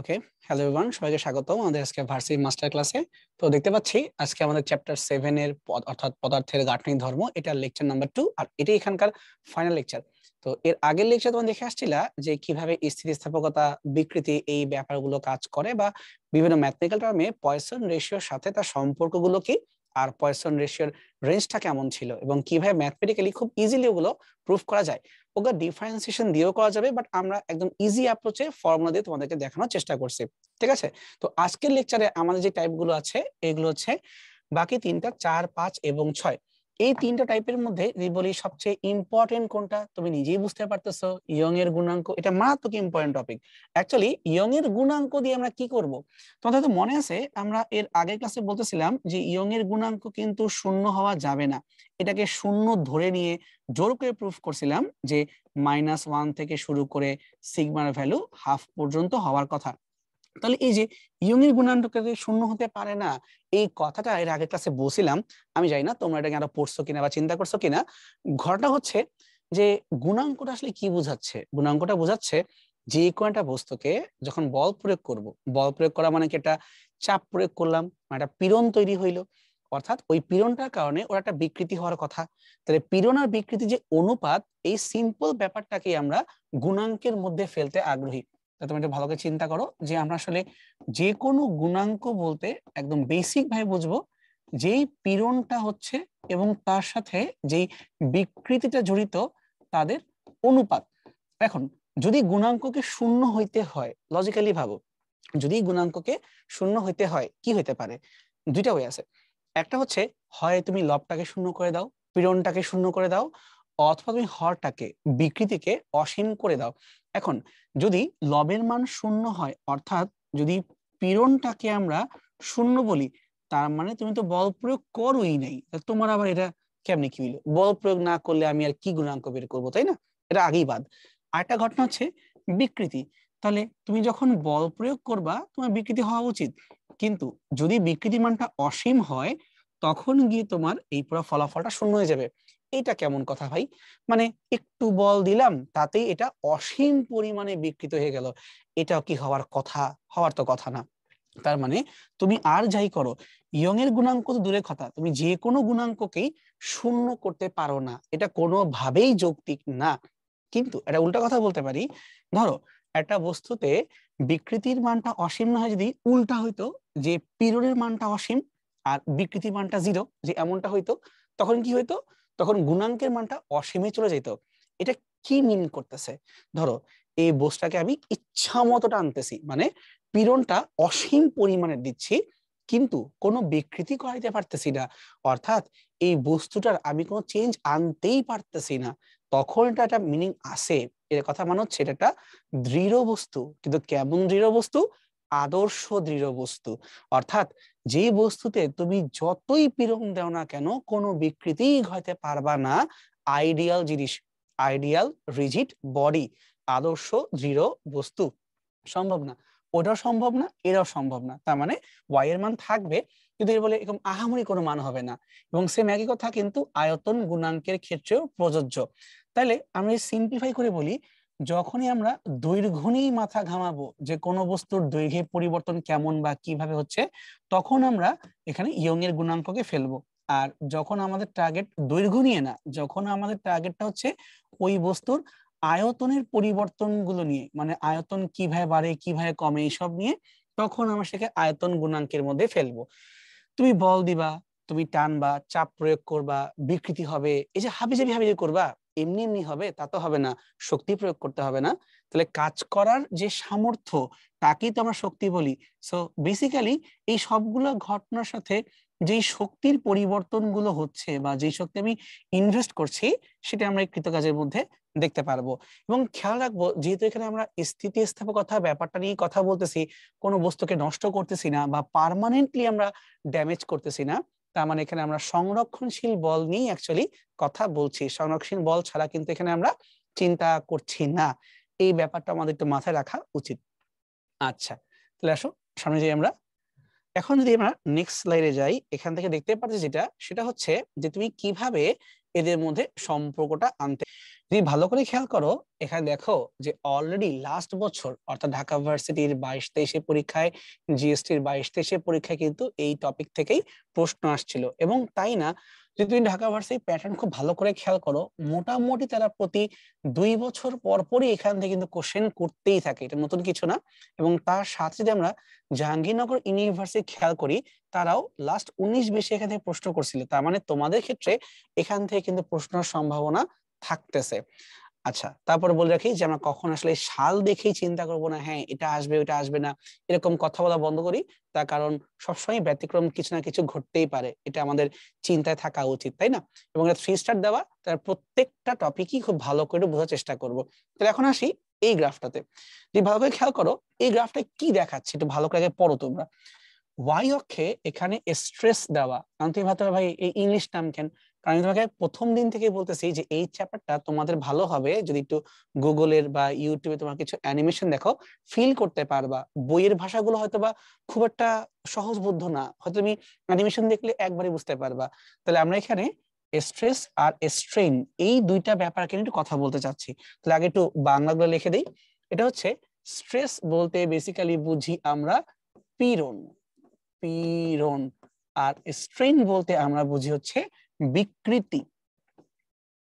ওকে, hello everyone, সবাইকে স্বাগতম আমাদের আজকে ভার্সিটি মাস্টার ক্লাসে। তো দেখতে পাচ্ছি আজকে আমাদের চ্যাপ্টার 7 এর অর্থাৎ পদার্থের গাঠনিক ধর্ম, এটা লেকচার নাম্বার 2 আর এটাই এখানকার ফাইনাল লেকচার। তো এর আগের লেকচার তোমরা দেখে আসছিলা যে কিভাবে স্থিতিস্থাপকতা, বিকৃতি এই ব্যাপারগুলো কাজ করে বা বিভিন্ন ম্যাথমেটিক্যাল টার্মে পয়সন রেশিওর সাথে তার সম্পর্কগুলো কি আর পয়সন রেশিওর রেঞ্জটা কেমন ছিল এবং কিভাবে ম্যাথমেটিক্যালি খুব ইজিলি ওগুলো প্রুফ করা যায়। ওগুলো ডিফারেন্সিয়েশন দিয়েও করা যাবে, বাট আমরা একদম ইজি অ্যাপ্রোচে ফর্মুলা দিয়ে তোমাদেরকে দেখানোর চেষ্টা করছি। ঠিক আছে, তো আজকের লেকচারে আমাদের যে টাইপ গুলো আছে এগুলো হচ্ছে বাকি তিনটা 4, 5 এবং 6। এই তিনটা টাইপের মধ্যে যদি বলি সবচেয়ে ইম্পর্টেন্ট কোনটা তুমি নিজেই বুঝতে পারতেছো, ইয়ং এর গুণাঙ্ক। এটা মারাত্মক ইম্পর্টেন্ট টপিক। অ্যাকচুয়ালি ইয়ং এর গুণাঙ্ক দিয়ে আমরা কি করব, তোমাদের তো মনে আছে আমরা এর আগের ক্লাসে বলতেছিলাম যে ইয়ং এর গুণাঙ্ক কিন্তু শূন্য হওয়া যাবে না। এটাকে শূন্য ধরে নিয়ে জোর করে প্রুফ করছিলাম যে -1 থেকে শুরু করে সিগমার ভ্যালু হাফ পর্যন্ত হওয়ার কথা। তাহলে এই যে ইয়ং এর গুণাঙ্কটা শূন্য হতে পারে না, এই কথাটা এর আগের ক্লাসে বলছিলাম। আমি জানি না তোমরা এটাকে আরো পড়ছো কিনা বা চিন্তা করছো কিনা। ঘটনা হচ্ছে যে গুণাঙ্কটা আসলে কি বোঝাচ্ছে, গুণাঙ্কটা বোঝাচ্ছে যে কোনো একটা বস্তুকে যখন বল প্রয়োগ করব, বল প্রয়োগ করা মানে কি একটা চাপ প্রয়োগ করলাম, একটা পীড়ন তৈরি হইলো, অর্থাৎ ওই পীড়নটার কারণে ওর একটা বিকৃতি হওয়ার কথা। তাহলে পীড়ন আর বিকৃতি যে অনুপাত, এই সিম্পল ব্যাপারটাকে আমরা গুণাঙ্কের মধ্যে ফেলতে আগ্রহী। তুমি একটু ভালো করে চিন্তা করো যে আমরা আসলে যে কোনো গুণাঙ্ক বলতে একদম বেসিক ভাবে বুঝবো যেই পীড়নটা হচ্ছে এবং তার সাথে যেই বিকৃতিটা জড়িত তাদের অনুপাত। এখন যদি গুণাঙ্ককে শূন্য হইতে হয়, লজিক্যালি ভাবো, যদি গুণাঙ্ককে শূন্য হইতে হয় কি হইতে পারে? দুইটা ওয়ে আছে। একটা হচ্ছে হয় তুমি লবটাকে শূন্য করে দাও, পীড়নটাকে শূন্য করে দাও, অথবা তুমি হরটাকে, বিকৃতিকে অসীম করে দাও। এখন যদি লবের মান শূন্য হয়, অর্থাৎ যদি পীড়নটাকে আমরা শূন্য বলি, তার মানে তুমি তো বল প্রয়োগ করোই নাই। তোমার আবার এটা কেমনে কি হইলো? বল প্রয়োগ না করলে আমি আর কি গুণাঙ্ক বের করবো, তাই না? এটা আগেই বাদ। আরেকটা ঘটনা হচ্ছে বিকৃতি। তাহলে তুমি যখন বল প্রয়োগ করবা তোমার বিকৃতি হওয়া উচিত, কিন্তু যদি বিকৃতি মানটা অসীম হয় তখন গিয়ে তোমার এই পুরো ফলাফলটা শূন্য হয়ে যাবে। এটা কেমন কথা ভাই? মানে একটু বল দিলাম তাতেই এটা অসীম পরিমাণে বিকৃত হয়ে গেল, এটাও কি হওয়ার কথা? হওয়ার তো কথা না। তার মানে তুমি আর যাই করো, ইয়ং এর গুণাঙ্ক তো দূরের কথা, তুমি যে কোনো গুণাঙ্ককেই শূন্য করতে পারো না, এটা কোনোভাবেই যৌক্তিক না। কিন্তু এটা উল্টা কথা বলতে পারি, ধরো একটা বস্তুতে বিকৃতির মানটা অসীম না হয় যদি উল্টা হইতো, যে পীড়নের মানটা অসীম আর বিকৃতির মানটা 0, যে এমনটা হইতো, তখন কি হইতো? তখন গুণাঙ্কের মানটা অসীমে চলে যেত। এটা কি মিন করতেছে? ধরো এই বস্তুটাকে আমি ইচ্ছা মতো টানতেছি, মানে পীড়নটা অসীম পরিমাণে দিচ্ছি কিন্তু কোনো বিকৃতি করাইতে পারতেছি না, অর্থাৎ এই বস্তুটার আমি কোনো চেঞ্জ আনতেই পারতেছি না, তখন এটা একটা মিনিং আসে। এর কথা মানে হচ্ছে এটা একটা দৃঢ় বস্তু। কিন্তু কেমন দৃঢ় বস্তু? আদর্শ দৃঢ় বস্তু। অর্থাৎ যে বস্তুতে তুমি যতই পীড়ন দাও না কেন কোনো বিকৃতি ঘটাতে পারবা না, আইডিয়াল জিনিস, আইডিয়াল রিজিড বডি, আদর্শ দৃঢ় বস্তু, সম্ভব না। ওটাও সম্ভব না, এটাও সম্ভব না। তার মানে ওয়াই এর মান থাকবে কিন্তু এর বলে এরকম আহামরি কোনো মান হবে না। এবং সেম একই কথা কিন্তু আয়তন গুণাঙ্কের ক্ষেত্রেও প্রযোজ্য। তাহলে আমরা সিম্পলিফাই করে বলি, যখনই আমরা দৈর্ঘ্য নিয়েই মাথা ঘামাবো যে কোনো বস্তুর দৈর্ঘ্যের পরিবর্তন কেমন বা কিভাবে হচ্ছে, তখন আমরা এখানে ইয়ং এর গুণাঙ্ককে ফেলবো। আর যখন আমাদের টার্গেট দৈর্ঘ্য নিয়ে না, যখন আমাদের টার্গেটটা হচ্ছে ওই বস্তুর আয়তনের পরিবর্তন গুলো নিয়ে, মানে আয়তন কিভাবে বাড়ে কিভাবে কমে এইসব নিয়ে, তখন আমরা সেকে আয়তন গুণাঙ্কের মধ্যে ফেলবো। তুমি বল দিবা, তুমি টানবা, চাপ প্রয়োগ করবা, বিকৃতি হবে, এই যে হাবিজাবি হাবিজাবি করবা, এমনি এমনি হবে তা তো হবে না, শক্তি প্রয়োগ করতে হবে না? তাহলে কাজ করার যে সামর্থ্য, তাকেই তো আমরা শক্তি বলি। সো বেসিক্যালি এই সবগুলো ঘটনার সাথে যেই শক্তির পরিবর্তন গুলো হচ্ছে বা যেই শক্তি আমি ইনভেস্ট করছি, সেটা আমরা এই কৃতকাজের মধ্যে দেখতে পারবো। এবং খেয়াল রাখবো, যেহেতু এখানে আমরা স্থিতিস্থাপকতা ব্যাপারটা নিয়ে কথা বলতেছি, কোনো বস্তুকে নষ্ট করতেছি না বা পার্মানেন্টলি আমরা ড্যামেজ করতেছি না, তার মানে এখানে আমরা সংরক্ষণশীল বল নিয়ে অ্যাকচুয়ালি কথা বলছি। সংরক্ষণশীল বল ছাড়া কিন্তু এখানে আমরা চিন্তা করছি না। এই ব্যাপারটা আমাদের একটু মাথায় রাখা উচিত। আচ্ছা, তাহলে আসো সামনে যাই আমরা। এখন যদি আমরা নেক্সট স্লাইডে যাই, এখান থেকে দেখতে পাচ্ছি যেটা, সেটা হচ্ছে যে তুমি কিভাবে এদের মধ্যে সম্পর্কটা আনতে। যদি ভালো করে খেয়াল করো এখানে দেখো যে অলরেডি লাস্ট বছর অর্থাৎ ঢাকা ভার্সিটির 22-23 পরীক্ষায়, জিএসটির 22-23 পরীক্ষায় কিন্তু এই টপিক থেকেই প্রশ্ন আসছিল। এবং তাই না, যদি তুমি ঢাকা ভার্সিটির প্যাটার্ন খুব ভালো করে খেয়াল করো, মোটামুটি তারা প্রতি 2 বছর পর পরই এখান থেকে কিন্তু কোশ্চেন করতেই থাকে, এটা নতুন কিছু না। এবং তার সাথে যদি আমরা জাহাঙ্গীরনগর ইউনিভার্সিটি খেয়াল করি, তারাও লাস্ট 19-20 এখান থেকে প্রশ্ন করছিল। তার মানে তোমাদের ক্ষেত্রে এখান থেকে কিন্তু প্রশ্নের সম্ভাবনা থাকতেছে। আচ্ছা, তারপরে বলে রাখি যে আমরা কখন আসলে সাল দেখেই চিন্তা করব না হ্যাঁ এটা আসবে ওটা আসবে না, এরকম কথা বলা বন্ধ করি। তার কারণ সবসময় ব্যতিক্রম কিছু না কিছু ঘটতেই পারে, এটা আমাদের চিন্তায় থাকা উচিত, তাই না? এবং 3 স্টার দেওয়া, তার প্রত্যেকটা টপিকই খুব ভালো করে বোঝার চেষ্টা করব। তাহলে এখন আসি এই গ্রাফটাতে। যদি ভালো করে খেয়াল করো এই গ্রাফটা কি দেখাচ্ছে একটু ভালো করে পড়ো তোমরা। ওয়াই অক্ষে এখানে স্ট্রেস দেওয়া, কারণ তুমি ভাবতে পারো ভাই এই ইংলিশ নাম কেন? কারণ আমি তোমাকে প্রথম দিন থেকে বলতেছি যে এই চ্যাপ্টারটা তোমাদের ভালো হবে যদি একটু গুগলের বা ইউটিউবে তোমার কিছু অ্যানিমেশন দেখো, ফিল করতে পারবা। বইয়ের ভাষাগুলো হয়তো বা খুব একটা সহজবোধ্য না, হয়তো তুমি অ্যানিমেশন দেখলে একবারই বুঝতে পারবা। তাহলে আমরা এখানে স্ট্রেস আর স্ট্রেইন এই দুইটা ব্যাপারকে নিয়ে একটু কথা বলতে চাচ্ছি। তাহলে আগে একটু বাংলাগুলো লিখে দিই। এটা হচ্ছে স্ট্রেস বলতে বেসিক্যালি বুঝি আমরা পীড়ন, পীড়ন। আর স্ট্রেন বলতে আমরা বুঝি হচ্ছে বিকৃতি।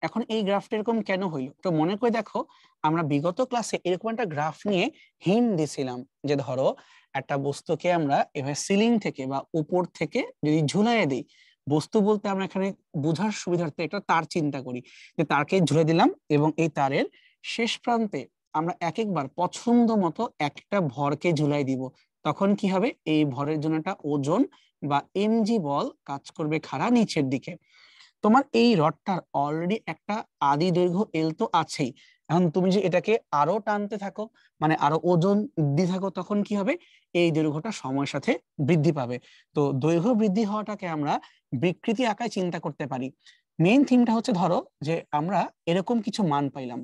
এখন এই গ্রাফটা এরকম কেন হইলো তো মনে করে দেখো, আমরা বিগত ক্লাসে এরকম একটা গ্রাফ নিয়ে হিন্ট দিছিলাম যে ধরো একটা বস্তুকে আমরা এভাবে সিলিং থেকে বা উপর থেকে যদি ঝুলাইয়ে দিই, বস্তু বলতে আমরা এখানে বোঝার সুবিধার্থে একটা তার চিন্তা করি, যে তারকে ঝুলে দিলাম এবং এই তারের শেষ প্রান্তে আমরা এক একবার পছন্দ মতো একটা ভরকে ঝুলাই দিব। তখন কি হবে, এই ভরের জন্য একটা ওজন বা এমজি বল কাজ করবে খাড়া নিচের দিকে। তোমার এই রডটার অলরেডি একটা আদি দৈর্ঘ্য এল তো আছেই। এখন তুমি যে এটাকে আরো টানতে থাকো, মানে আরো ওজন দিতে থাকো, তখন কি হবে, এই দৈর্ঘ্যটা সময়ের সাথে বৃদ্ধি পাবে। তো দৈর্ঘ্য বৃদ্ধি হওয়াটাকে আমরা বিকৃতি আকারে চিন্তা করতে পারি। মেইন থিমটা হচ্ছে ধরো যে আমরা এরকম কিছু মান পাইলাম,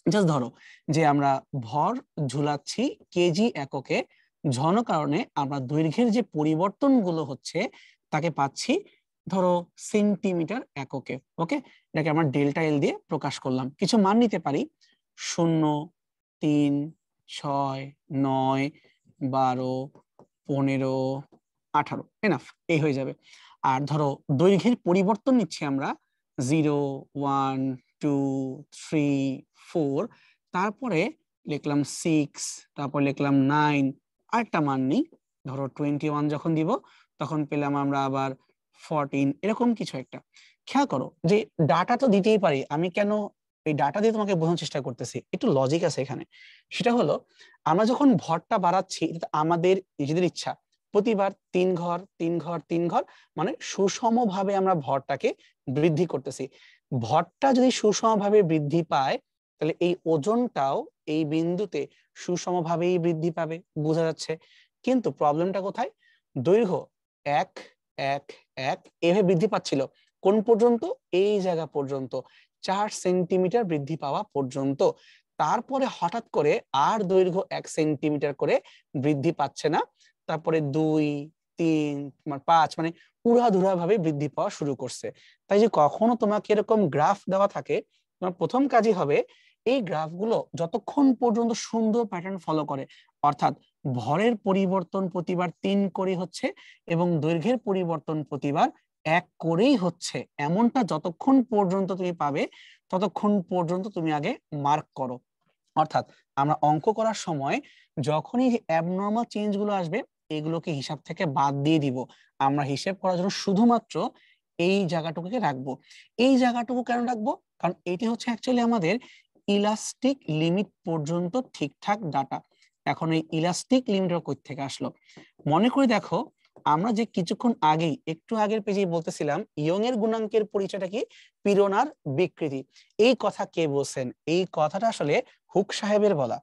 জাস্ট ধরো যে আমরা ভর ঝুলাচ্ছি কেজি এককে, ঘন কারণে আমরা দৈর্ঘ্যের যে পরিবর্তন গুলো হচ্ছে তাকে পাচ্ছি ধরো সেন্টিমিটার এককে। ওকে, এটাকে আমরা ডেল্টা এল দিয়ে প্রকাশ করলাম। কিছু মান নিতে পারি 0, 3, 6, 9, 12, 15, 18, এনাফ, এই হয়ে যাবে। আর ধরো দৈর্ঘ্যের পরিবর্তন নিচ্ছি আমরা 0, 1, 2, 3, 4, তারপরে লিখলাম 6, তারপর লিখলাম 9, আরেকটা মান নেই, ধরো 21 যখন দিব তখন পেলাম আমরা আবার 14, এরকম কিছু একটা। খেয়াল করো যে ডাটা তো দিতেই পারি, আমি কেন এই ডাটা দিয়ে তোমাকে বোঝানোর চেষ্টা করতেছি, একটু লজিক আছে এখানে। সেটা হলো আমরা যখন ভরটা বাড়াচ্ছি এটা তো আমাদের নিজেদের ইচ্ছা, প্রতিবার 3 ঘর 3 ঘর 3 ঘর, মানে সুষমভাবে আমরা ভরটাকে বৃদ্ধি করতেছি। ভরটা যদি সুষমভাবে বৃদ্ধি পায় তাহলে এই ওজনটাও এই বিন্দুতে সুষমভাবেই বৃদ্ধি পাবে, বোঝা যাচ্ছে। কিন্তু প্রবলেমটা কোথায়, দৈর্ঘ্য 1, 1, 1 এভাবে বৃদ্ধি পাচ্ছিল কোন পর্যন্ত, এই জায়গা পর্যন্ত, 4 সেন্টিমিটার বৃদ্ধি পাওয়া পর্যন্ত। তারপরে হঠাৎ করে আর দৈর্ঘ্য 1 সেন্টিমিটার করে বৃদ্ধি পাচ্ছে না, তারপরে 2, 3, 5, মানে উড়াধুরা ভাবে বৃদ্ধি পাওয়া শুরু করছে। তাই যে কখনো তোমাকে এরকম গ্রাফ দেওয়া থাকে, তোমার প্রথম কাজই হবে এই গ্রাফগুলো যতক্ষণ পর্যন্ত সুন্দর প্যাটার্ন ফলো করে, অর্থাৎ ভরের পরিবর্তন প্রতিবার 3 করে হচ্ছে এবং দৈর্ঘ্যের পরিবর্তন প্রতিবার 1 করেই হচ্ছে, এমনটা যতক্ষণ পর্যন্ত তুমি পাবে ততক্ষণ পর্যন্ত তুমি আগে মার্ক করো। অর্থাৎ আমরা অঙ্ক করার সময় যখনই অ্যাবনর্মাল চেঞ্জ গুলো আসবে এগুলোকে হিসাব থেকে বাদ দিয়ে দিব। আমরা হিসেব করার জন্য শুধুমাত্র এই জায়গাটুকুকে রাখবো। এই জায়গাটুকু কেন রাখবো, কারণ এটি হচ্ছে অ্যাকচুয়ালি আমাদের ইলাস্টিক লিমিট পর্যন্ত ঠিকঠাক ডাটা। এখন এই ইলাস্টিক লিমিটটা কই থেকে আসলো, মনে করে দেখো আমরা যে কিছুক্ষণ আগেই একটু আগের পেজেই বলতেছিলাম ইয়ং এর গুণাঙ্কের পরিচয়টা কি, পীড়ন আর বিকৃতি। এই কথা কে বলছেন, এই কথাটা আসলে হুক সাহেবের বলা।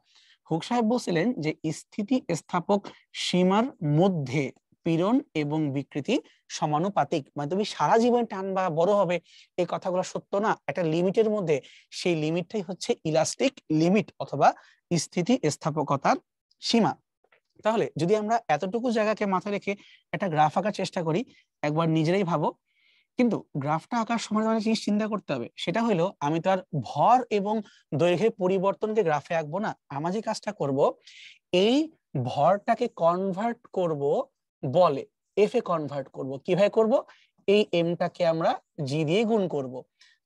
হুক সাহেব বলছিলেন যে স্থিতি স্থাপক সীমার মধ্যে পীড়ন এবং বিকৃতি সমানুপাতিক, মানে তুমি সারা জীবন টানবা বড় হবে এই কথাগুলো সত্য না, একটা লিমিটের মধ্যে, সেই লিমিটটাই হচ্ছে ইলাস্টিক লিমিট অথবা স্থিতি স্থাপকতার সীমা। তাহলে যদি আমরা এতটুকু জায়গাকে মাথায় রেখে একটা গ্রাফ আঁকার চেষ্টা করি, একবার নিজেরাই ভাবো কিন্তু গ্রাফটা আঁকার সময় একটা জিনিস চিন্তা করতে হবে, সেটা হলো আমি তো আর ভর এবং দৈর্ঘ্যের পরিবর্তনকে গ্রাফে আঁকবো না। আমরা যে কাজটা করব, এই ভরটাকে কনভার্ট করব বলে, এফ এ কনভার্ট করব। কিভাবে করব? এই এমটাকে আমরা জি দিয়ে গুণ করব,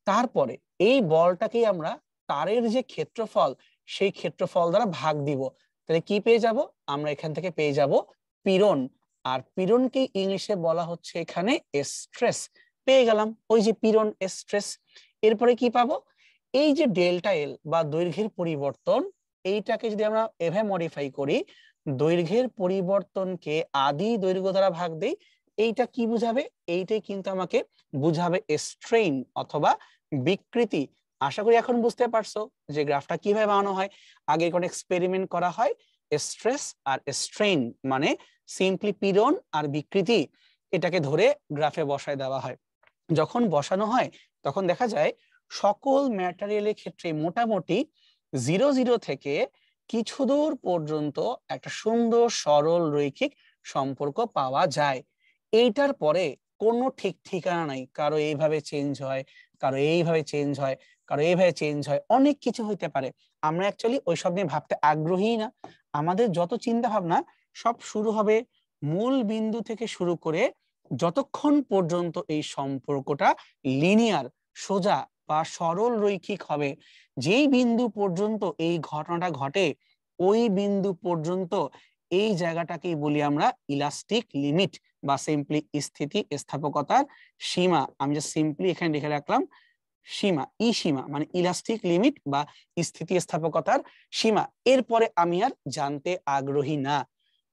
তারপরে এই বলটাকে আমরা তারের যে ক্ষেত্রফল, সেই ক্ষেত্রফল দ্বারা ভাগ দিব। তাহলে কি পেয়ে যাব? আমরা এখান থেকে পেয়ে যাব পীড়ন। আর পীড়নকে ইংলিশে বলা হচ্ছে এখানে স্ট্রেস। পেয়ে গেলাম ওই যে পীড়ন, স্ট্রেস। এরপরে কি পাবো? এই যে ডেল্টা এল বা দৈর্ঘ্যের পরিবর্তন, এইটাকে যদি আমরা এভাবে মডিফাই করি, দৈর্ঘ্যের পরিবর্তনকে আদি দৈর্ঘ্য দ্বারা ভাগ দেই, এইটা কি বুঝাবে? এইটাই কিন্তু আমাকে বুঝাবে স্ট্রেইন অথবা বিকৃতি। আশা করি এখন বুঝতে পারছো যে গ্রাফটা কিভাবে বানানো হয়। আগে কোন এক্সপেরিমেন্ট করা হয়, স্ট্রেস আর স্ট্রেইন মানে সিম্পলি পীড়ন আর বিকৃতি, এটাকে ধরে গ্রাফে বসায় দেওয়া হয়। যখন বসানো হয় তখন দেখা যায় সকল ম্যাটেরিয়ালের ক্ষেত্রে মোটামুটি 0 থেকে কিছু দূর পর্যন্ত একটা সুন্দর সরল রৈখিক সম্পর্ক পাওয়া যায়। এইটার পরে কোনো ঠিক ঠিকানা নাই, কারো এইভাবে চেঞ্জ হয়, কারো এইভাবে চেঞ্জ হয়, কারো এইভাবে চেঞ্জ হয়, অনেক কিছু হইতে পারে। আমরা অ্যাকচুয়ালি ওইসব নিয়ে ভাবতে আগ্রহী না। আমাদের যত চিন্তা ভাবনা সব শুরু হবে মূল বিন্দু থেকে শুরু করে যতক্ষণ পর্যন্ত এই সম্পর্কটা লিনিয়ার, সোজা বা সরল রৈখিক হবে। যেই বিন্দু পর্যন্ত এই ঘটনাটা ঘটে, ওই বিন্দু পর্যন্ত এই জায়গাটাকেই বলি আমরা ইলাস্টিক লিমিট বা সিম্পলি স্থিতি স্থাপকতার সীমা। আমি যে সিম্পলি এখানে লিখে রাখলাম সীমা, ই সীমা মানে ইলাস্টিক লিমিট বা স্থিতি স্থাপকতার সীমা। এরপরে আমি আর জানতে আগ্রহী না।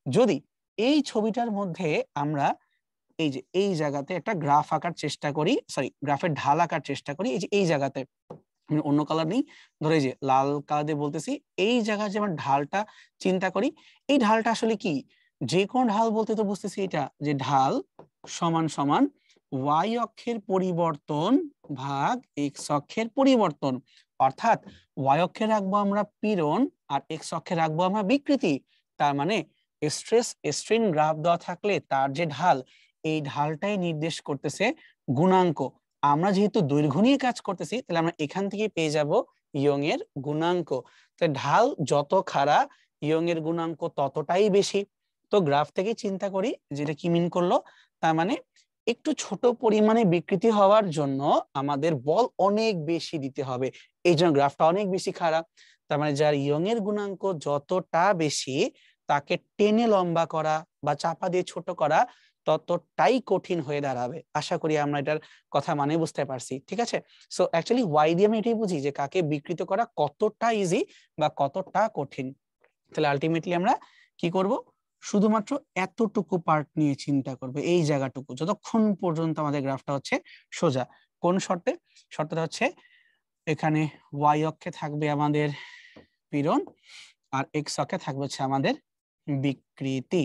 যদি এই ছবিটার মধ্যে আমরা এই যে এই জায়গাতে একটা গ্রাফ আঁকার চেষ্টা করি, সরি গ্রাফের ঢাল আঁকার চেষ্টা করি, এই যে এই জায়গাতে অন্য কালার নেই, ধরে এই যে লাল কালার দিয়ে বলতেছি, এই জায়গায় যে আমরা ঢালটা চিন্তা করি, এই ঢালটা আসলে কি? যে কোন ঢাল বলতে তো বুঝতেছি এটা যে ঢাল সমান সমান ওয়াই অক্ষের পরিবর্তন ভাগ এক্স অক্ষের পরিবর্তন। অর্থাৎ ওয়াই অক্ষে রাখবো আমরা পীড়ন আর এক্স অক্ষে রাখবো আমরা বিকৃতি। তার মানে স্ট্রেস স্ট্রেইন গ্রাফ দেওয়া থাকলে তার যে ঢাল, এই ঢালটাই নির্দেশ করতেছে গুণাঙ্ক। আমরা যেহেতু দৈর্ঘ্য নিয়ে কাজ করতেছি, তাহলে আমরা এখান থেকে পেয়ে যাব ইয়ং এর গুণাঙ্ক। তো ঢাল যত খাড়া, ইয়ং এর গুণাঙ্ক ততটাই বেশি। তো গ্রাফ থেকে চিন্তা করি যেটা কি মিন করলো, তার মানে একটু ছোট পরিমাণে বিকৃতি হওয়ার জন্য আমাদের বল অনেক বেশি দিতে হবে, এই জন্য গ্রাফটা অনেক বেশি খারাপ। তার মানে যার ইয়ং এর গুণাঙ্ক যতটা বেশি, তাকে টেনে লম্বা করা বা চাপা দিয়ে ছোট করা ততটাই কঠিন হয়ে দাঁড়াবে। আশা করি আমরা এটার কথা মানে বুঝতে পারছি, ঠিক আছে? সো অ্যাকচুয়ালি ওয়াই দিয়ে আমি এটাই বুঝি যে কাকে বিকৃত করা কতটা ইজি বা কতটা কঠিন। তাহলে আলটিমেটলি আমরা কি করব? শুধুমাত্র এতটুকু পার্ট নিয়ে চিন্তা করবে, এই জায়গাটুকু, যতক্ষণ পর্যন্ত আমাদের গ্রাফটা হচ্ছে সোজা। কোন শর্তে? শর্তটা হচ্ছে এখানে ওয়াই অক্ষে থাকবে আমাদের পীড়ন আর এক্স অক্ষে থাকবে হচ্ছে আমাদের বিকৃতি,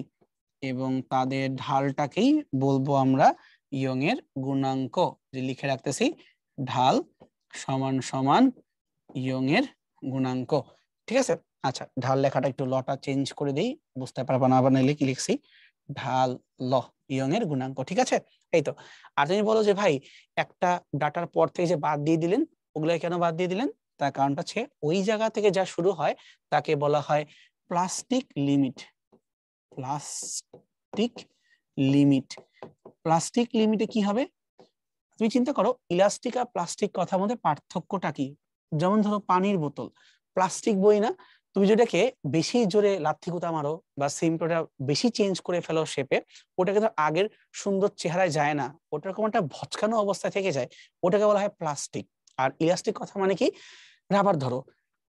এবং তাদের ঢালটাকেই বলবো আমরা ইয়ং এর গুণাঙ্ক। যে লিখে রাখতেছি ঢাল সমান সমান ইয়ং এর গুণাঙ্ক, ঠিক আছে? আচ্ছা, ঢাল লেখাটা একটু লটা চেঞ্জ করে দিই, বুঝতে পারবো না আবার নাইলে কি লিখছি, ঢাল ল ইয়ং এর গুণাঙ্ক, ঠিক আছে? এই তো। আর তুমি বলো যে ভাই একটা ডাটার পর থেকে যে বাদ দিয়ে দিলেন, ওগুলো কেন বাদ দিয়ে দিলেন? তার কারণটা হচ্ছে ওই জায়গা থেকে যা শুরু হয় তাকে বলা হয় plastic limit. Plastic limit, plastic লিমিটে কি হবে? তুমি চিন্তা করো ইলাস্টিক আর প্লাস্টিক কথার মধ্যে পার্থক্যটা কি। যেমন ধরো পানির বোতল, প্লাস্টিক বই না, তুমি যেটাকে বেশি জোরে লাথি গুতা মারো বা সিম্পলটা বেশি চেঞ্জ করে ফেলো শেপে, ওটা কিন্তু আগের সুন্দর চেহারায় যায় না, ওটা এরকম একটা ভচকানো অবস্থায় থেকে যায়, ওটাকে বলা হয় প্লাস্টিক। আর ইলাস্টিক কথা মানে কি? রাবার ধরো,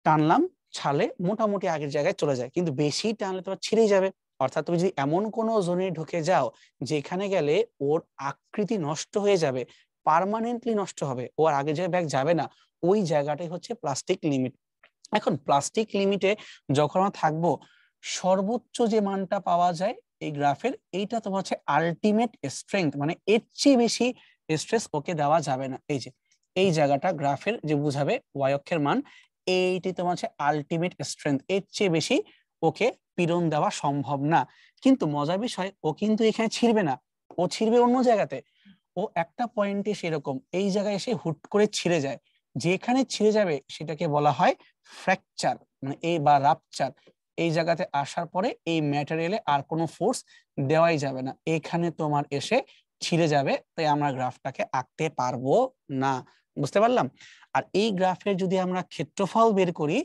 টানলাম ছালে মোটামুটি আগের জায়গায় চলে যায়, কিন্তু বেশি টানলে তোমার ছিঁড়ে যাবে। অর্থাৎ তুমি যদি এমন কোনো জোনে ঢুকে যাও যেখানে গেলে ওর আকৃতি নষ্ট হয়ে যাবে, পার্মানেন্টলি নষ্ট হবে, ও আর আগের জায়গায় ব্যাগ যাবে না, ওই জায়গাটাই হচ্ছে প্লাস্টিক লিমিট। এখন প্লাস্টিক লিমিটে যখন আমরা থাকবো, সর্বোচ্চ যে মানটা পাওয়া যায় এই গ্রাফের, এইটা তোমার হচ্ছে আলটিমেট স্ট্রেংথ, মানে এর চেয়ে বেশি স্ট্রেস ওকে দেওয়া যাবে না। এই যে এই জায়গাটা গ্রাফের যে বুঝাবে ওয়াই অক্ষের মান, এইটি তোমার হচ্ছে আলটিমেট স্ট্রেংথ, এর চেয়ে বেশি ওকে পীড়ন দেওয়া সম্ভব না। কিন্তু মজার বিষয়, ও কিন্তু এখানে ছিড়বে না, ও ছিড়বে অন্য জায়গাতে। ও একটা পয়েন্টে সেরকম এই জায়গায় এসে হুট করে ছিঁড়ে যায়, যেখানে ছিঁড়ে যাবে সেটাকে বলা হয় ফ্র্যাকচার, মানে এই বা রাপচার। এই জায়গাতে আসার পরে এই ম্যাটেরিয়ালে আর কোনো ফোর্স দেওয়াই যাবে না, এখানে তোমার এসে ছিঁড়ে যাবে, তাই আমরা গ্রাফটাকে আঁকতে পারবো না। বুঝতে পারলাম? আর এই গ্রাফের যদি আমরা ক্ষেত্রফল বের করি,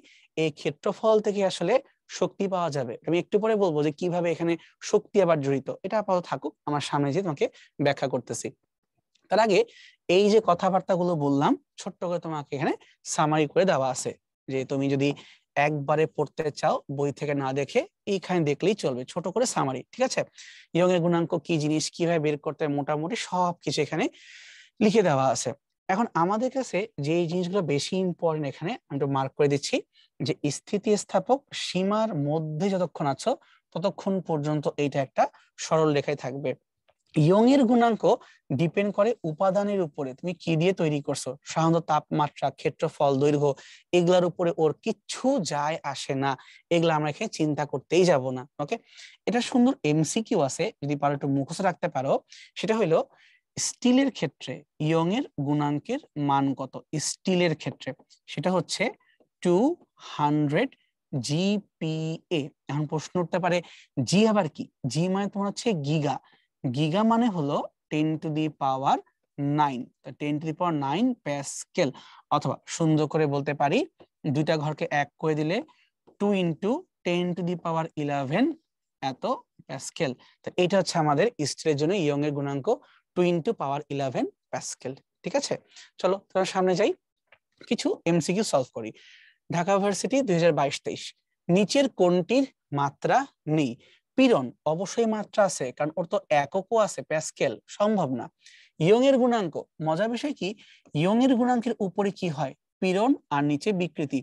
এই ক্ষেত্রফল থেকে আসলে শক্তি পাওয়া যাবে। আমি একটু পরে বলবো যে কিভাবে এখানে শক্তি আবার জড়িত, এটা আপাতত থাকুক, আমার সামনে যে তোমাকে ব্যাখ্যা করতেছি। তার আগে এই যে কথাবার্তাগুলো বললাম ছোট্ট করে তোমাকে এখানে সামারি করে দেওয়া আছে, যে তুমি যদি একবারে পড়তে চাও বই থেকে না দেখে এইখানে দেখলেই চলবে, ছোট করে সামারি, ঠিক আছে? ইয়ং এর গুণাঙ্ক কি জিনিস, কিভাবে বের করতে, মোটামুটি সবকিছু এখানে লিখে দেওয়া আছে। এখন আমাদের কাছে যে জিনিসগুলো বেশি ইম্পর্টেন্ট এখানে আমি একটু মার্ক করে দিচ্ছি, যে স্থিতিস্থাপক সীমার মধ্যে যতক্ষণ আছো ততক্ষণ পর্যন্ত এইটা একটা সরল রেখায় থাকবে। ইয়ং এর গুণাঙ্ক ডিপেন্ড করে উপাদানের উপরে, তুমি কি দিয়ে তৈরি করছো, সাধারণত তাপমাত্রা, ক্ষেত্রফল, দৈর্ঘ্য, এগুলার উপরে ওর কিচ্ছু যায় আসে না, এগুলা আমরা এখানে চিন্তা করতেই যাব না। ওকে, এটা সুন্দর এমসিকিউ আছে, যদি পারো একটু মুখস্থ রাখতে পারো। সেটা হলো স্টিলের ক্ষেত্রে ইয়ং এর গুণাঙ্কের মান কত, স্টিলের ক্ষেত্রে সেটা হচ্ছে 200 জিপিএ। এখন প্রশ্ন উঠতে পারে জি আবার কি, জি মানে তোমার হচ্ছে গিগা, গিগা মানে হলো 10⁹, 10⁹ প্যাসকেল, অথবা সুন্দর করে বলতে পারি দুইটা ঘরকে এক করে দিলে 2 × 10⁻11 এত প্যাসকেল। তো এটা হচ্ছে আমাদের স্টিলের জন্য ইয়ং এর গুণাঙ্ক 2 × 10⁻11 প্যাসকেল। ঠিক আছে, চলো তোমার সামনে যাই, কিছু এমসিকিউ সলভ করি। ঢাকা ভার্সিটি 2022-23, নিচের কোনটির মাত্রা নেই? পীড়ন অবশ্যই মাত্রা আছে, কারণ ওর তো এককও আছে, প্যাসকেল সম্ভব না। ইয়ং এর গুণাঙ্ক, মজার বিষয় কি, ইয়ং এর গুণাঙ্কের উপরে কি হয়, পীড়ন, আর নিচে বিকৃতি।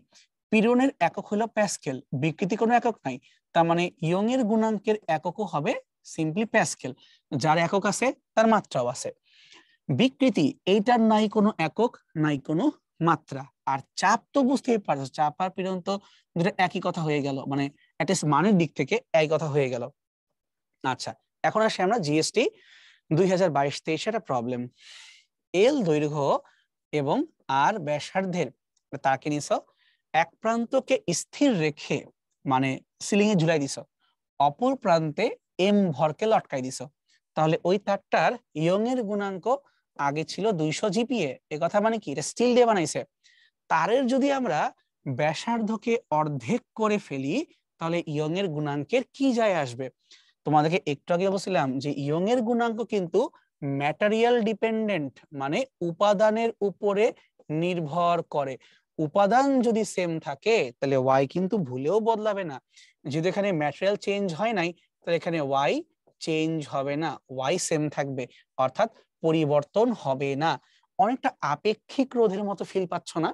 পীড়নের একক হলো প্যাসকেল, বিকৃতি কোনো একক নাই, তার মানে ইয়ং এর গুণাঙ্কের এককও হবে সিম্পলি প্যাসকেল, যার একক আছে তার মাত্রাও আছে। বিকৃতি, এইটার নাই কোনো একক, নাই কোনো মাত্রা। আর চাপ তো বুঝতেই পারছো, চাপ আর পীড়ন তো দুটো একই কথা হয়ে গেল, মানে অ্যাটলিস্ট মানের দিক থেকে একই কথা হয়ে গেল। আচ্ছা, এখন আসি আমরা জিএসটি 2022-23 একটা প্রবলেম। এল দৈর্ঘ্য এবং আর ব্যাসার্ধের, তাকে নিছ এক প্রান্তকে স্থির রেখে, মানে সিলিং এ ঝুলাই দিছ, অপর প্রান্তে এম ভরকে লটকাই দিছ, তাহলে ওই তারটার ইয়ং এর গুণাঙ্ক আগে ছিল 200 জিপিএ। এ কথা মানে কি, এটা স্টিল দিয়ে বানাইছে। তারের যদি আমরা ব্যাসার্ধকে অর্ধেক করে ফেলি, তাহলে ইয়ং এর গুণাঙ্কের কি যায় আসবে? তোমাদেরকে একটু আগে বলছিলাম যে ইয়ং এর গুণাঙ্ক কিন্তু ম্যাটেরিয়াল ডিপেন্ডেন্ট, মানে উপাদানের উপরে নির্ভর করে। উপাদান যদি সেম থাকে তাহলে ওয়াই কিন্তু ভুলেও বদলাবে না। যদি এখানে ম্যাটেরিয়াল চেঞ্জ হয় নাই, তাহলে এখানে ওয়াই চেঞ্জ হবে না, ওয়াই সেম থাকবে, অর্থাৎ পরিবর্তন হবে না। অনেকটা আপেক্ষিক রোধের মতো ফিল পাচ্ছ না?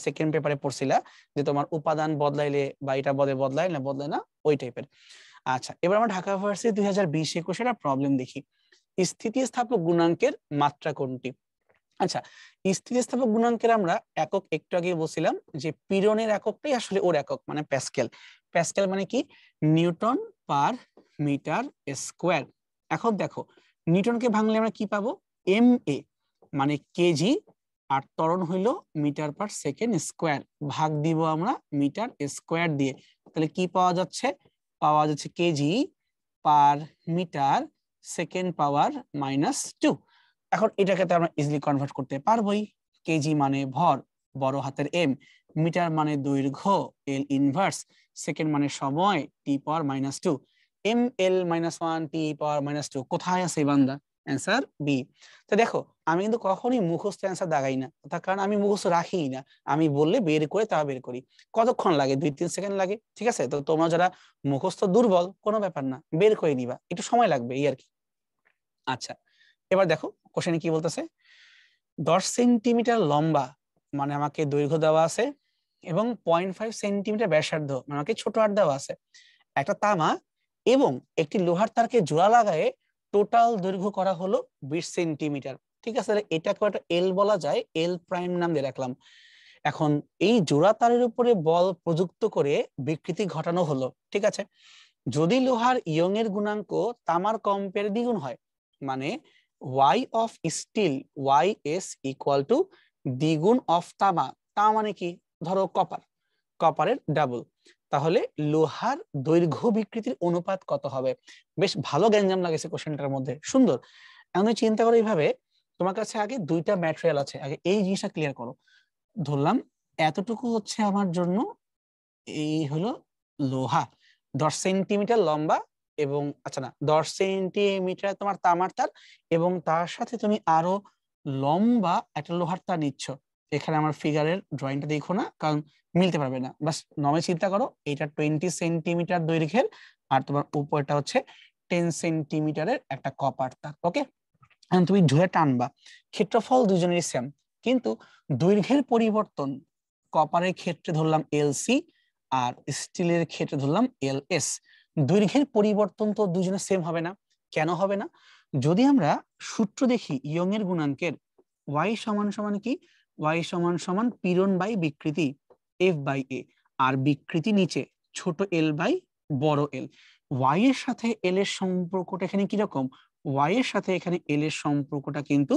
সেকেন্ড পেপারে পড়ছিলা যে তোমার উপাদান বদলাইলে বা এটা বদলায় না বদলায় না, ওই টাইপের। আচ্ছা, এবার আমরা ঢাকা ভার্সিটি 2020-21 একটা প্রবলেম দেখি। স্থিতিস্থাপক গুণাঙ্কের মাত্রা কোনটি? আচ্ছা, স্থিতিস্থাপক গুণাঙ্কের আমরা একক একটু আগে বলছিলাম যে পীড়নের এককটাই আসলে ওর একক, মানে প্যাসকেল। প্যাসকেল মানে কি, নিউটন পার মিটার স্কোয়ার। এখন দেখো, নিউটনকে ভাঙলে আমরা কি পাবো, এম এ, মানে কেজি, আর ত্বরণ হইল মিটার পার সেকেন্ড স্কোয়ার, ভাগ দিব আমরা মিটার স্কোয়ার দিয়ে, তাহলে কি পাওয়া যাচ্ছে, পাওয়া যাচ্ছে KG per metre second power -2। এখন এটাকে তো আমরা ইজিলি কনভার্ট করতে পারবোই, কেজি মানে ভর, বড় হাতের এম, মিটার মানে দৈর্ঘ্য, এল ইনভার্স, সেকেন্ড মানে সময়, টি পাওয়ার -2, এম এল -1 টি পাওয়ার -2, কোথায় আছে বান্দা? Answer B. তো দেখো, আমি কিন্তু কখনোই মুখস্থ অ্যান্সার দাগাই না, তার কারণ আমি মুখস্থ রাখিই না, আমি বললে বের করে তা বের করি। কতক্ষণ লাগে? 2-3 সেকেন্ড লাগে, ঠিক আছে? তো তোমরা যারা মুখস্থ দুর্বল, কোনো ব্যাপার না, বের করে নিবা, একটু সময় লাগবে এই আর কি। আচ্ছা, এবার দেখো কোশ্চেনে কি বলতেছে, 10 সেন্টিমিটার লম্বা, মানে আমাকে দৈর্ঘ্য দেওয়া আছে, এবং 0.5 সেন্টিমিটার ব্যাসার্ধ, মানে আমাকে ছোট হাত দেওয়া আছে, একটা তামা এবং একটি লোহার তারকে জোড়া লাগায়ে টোটাল দৈর্ঘ্য করা হলো 20 সেন্টিমিটার। ঠিক আছে, তাহলে এটাকে একটা এল বলা যায়, এল প্রাইম নাম দিয়ে রাখলাম। এখন এই জোড়া তারের উপরে বল প্রযুক্ত করে বিকৃতি ঘটানো হলো, ঠিক আছে? যদি লোহার ইয়ং এর গুণাঙ্ক তামার কম্পের দ্বিগুণ হয়, মানে Y of steel Y S equal to দ্বিগুণ অফ তামা, তা মানে কি, ধরো কপার, কপারের ডাবল, তাহলে লোহার দৈর্ঘ্য বিকৃতির অনুপাত কত হবে? বেশ ভালো গ্যাঞ্জাম লাগেছে কোশ্চেনটার মধ্যে, সুন্দর। এখন চিন্তা করো এইভাবে, তোমার কাছে আগে দুইটা ম্যাটেরিয়াল আছে, আগে এই জিনিসটা ক্লিয়ার করো। ধরলাম এতটুকু হচ্ছে আমার জন্য এই হলো লোহা, 10 সেন্টিমিটার লম্বা, এবং আচ্ছা না 10 সেন্টিমিটার তোমার তামার তার, এবং তার সাথে তুমি আরো লম্বা একটা লোহার তার নিচ্ছ। এখানে আমার ফিগারের ড্রয়িংটা দেখো না, কারণ মিলতে পারবে না, বাস নমে চিন্তা করো এটা 20 সেন্টিমিটার দৈর্ঘ্যের, আর তোমার উপরটা হচ্ছে 10 সেন্টিমিটারের একটা কপার তার। ওকে, এখন তুমি ধরে টানবা, ক্ষেত্রফল দুজনেরই সেম, কিন্তু দৈর্ঘ্যের পরিবর্তন, কপারের ক্ষেত্রে ধরলাম এলসি আর স্টিলের ক্ষেত্রে ধরলাম এল এস। দৈর্ঘ্যের পরিবর্তন তো দুজনে সেম হবে না। কেন হবে না? যদি আমরা সূত্র দেখি ইয়ং এর গুণাঙ্কের, ওয়াই সমান সমান কি, ওয়াই সমান সমান পীড়ন বাই বিকৃতি এফ বাই এ, আর বিকৃতি নিচে ছোট এল বাই বড় এল। ওয়াই এর সাথে এল এর সম্পর্কটা এখানে কিরকম, ওয়াই এর সাথে এখানে এল এর সম্পর্কটা কিন্তু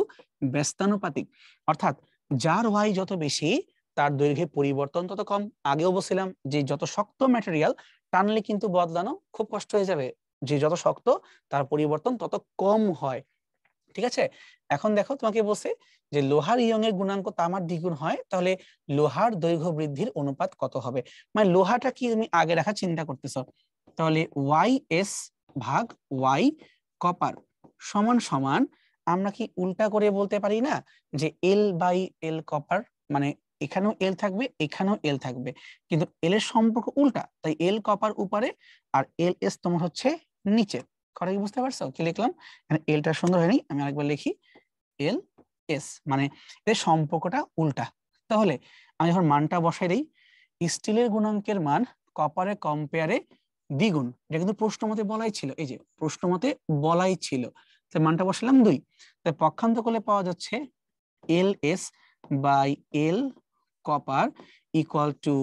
ব্যস্তানুপাতিক, অর্থাৎ যার ওয়াই যত বেশি তার দৈর্ঘ্যের পরিবর্তন তত কম। আগেও বলছিলাম যে যত শক্ত ম্যাটেরিয়াল টানলে কিন্তু বদলানো খুব কষ্ট হয়ে যাবে, যে যত শক্ত তার পরিবর্তন তত কম হয়। ঠিক আছে, এখন দেখো তোমাকে বলছে যে লোহার ইয়ং এর গুণাঙ্ক তামার দ্বিগুণ হয়, তাহলে লোহার দৈর্ঘ্য বৃদ্ধির অনুপাত কত হবে? মানে লোহাটা কি তুমি আগে রাখার চিন্তা করতেছো, তাহলে ওয়াই এস ভাগ ওয়াই কপার সমান সমান, আমরা কি উল্টা করে বলতে পারি না যে এল বাই এল কপার, মানে এখানেও এল থাকবে এখানেও এল থাকবে, কিন্তু এল এর সম্পর্ক উল্টা, তাই এল কপার উপরে আর এল এস তোমার হচ্ছে নিচে। কথা কি বুঝতে পারছো কি লিখলাম? এলটা সুন্দর হয়নি, আমি আরেকবার লিখি এল এস, মানে এর সম্পর্কটা উল্টা। তাহলে আমি যখন মানটা বসাই দিই, স্টিলের গুণাঙ্কের মান কপারে কম্পেয়ারে দ্বিগুণ, এটা কিন্তু প্রশ্ন মতে বলাই ছিল, এই যে প্রশ্ন মতে বলাই ছিল, তাই মানটা বসালাম 2, তাই পক্ষান্তর করলে পাওয়া যাচ্ছে L S by L copper equal to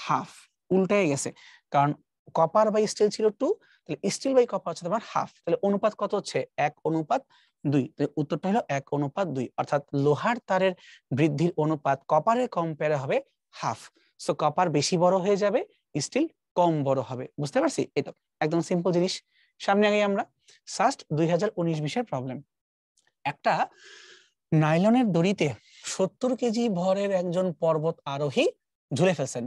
half. উল্টায় গেছে, কারণ কপার বাই স্টিল ছিল 2, তাহলে স্টিল বাই কপার হচ্ছে তোমার হাফ, তাহলে অনুপাত কত হচ্ছে 1:2, উত্তরটা হলো 1:2, অর্থাৎ লোহার তারের বৃদ্ধির অনুপাত কপারের কম্পেয়ারে হবে হাফ। সো কপার বেশি বড় হয়ে যাবে, স্টিল কম বড় হবে। বুঝতে পারছি? এটা একদম সিম্পল জিনিস। সামনে আগে আমরা সাস্ট 2019-20 প্রবলেম। একটা নাইলনের দড়িতে 70 কেজি ভরের একজন পর্বত আরোহী ঝুলে ফেলছেন,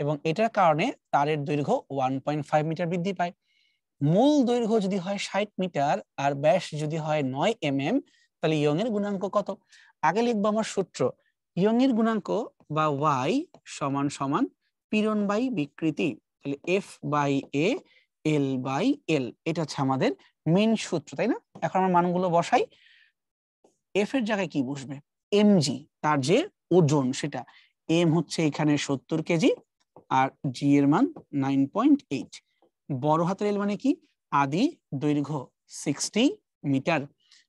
এবং এটার কারণে তারের দৈর্ঘ্য 1.5 মিটার বৃদ্ধি পায়। মূল দৈর্ঘ্য যদি হয় 60 মিটার আর ব্যাস যদি হয় 9 mm, তাহলে ইয়ং এর গুণাঙ্ক কত? আগে লিখবো আমার সূত্র, ইয়ং এর গুণাঙ্ক বা ওয়াই সমান সমান পীড়ন বাই বিকৃতি, তাহলে F by A L by L, এটা হচ্ছে আমাদের মেন সূত্র, তাই না? এখন আমরা মানগুলো বসাই। এফ এর জায়গায় কি বসবে? এমজি, তার যে ওজন সেটা, এম হচ্ছে এখানে 70 কেজি আর জি এর মান 9.8, বড় হাতের এল মানে কি, আদি দৈর্ঘ্য 60 মিটার।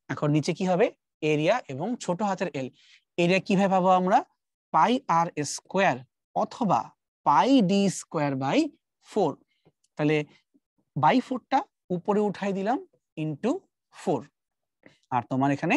এখন নিচে কি হবে? এরিয়া এবং ছোট হাতের এল। এরিয়া কিভাবে পাবো আমরা? পাই আর স্কোয়ার অথবা পাই ডি স্কোয়ার বাই 4, তাহলে বাই 4টা উপরে উঠাই দিলাম ইন্টু 4, আর তোমার এখানে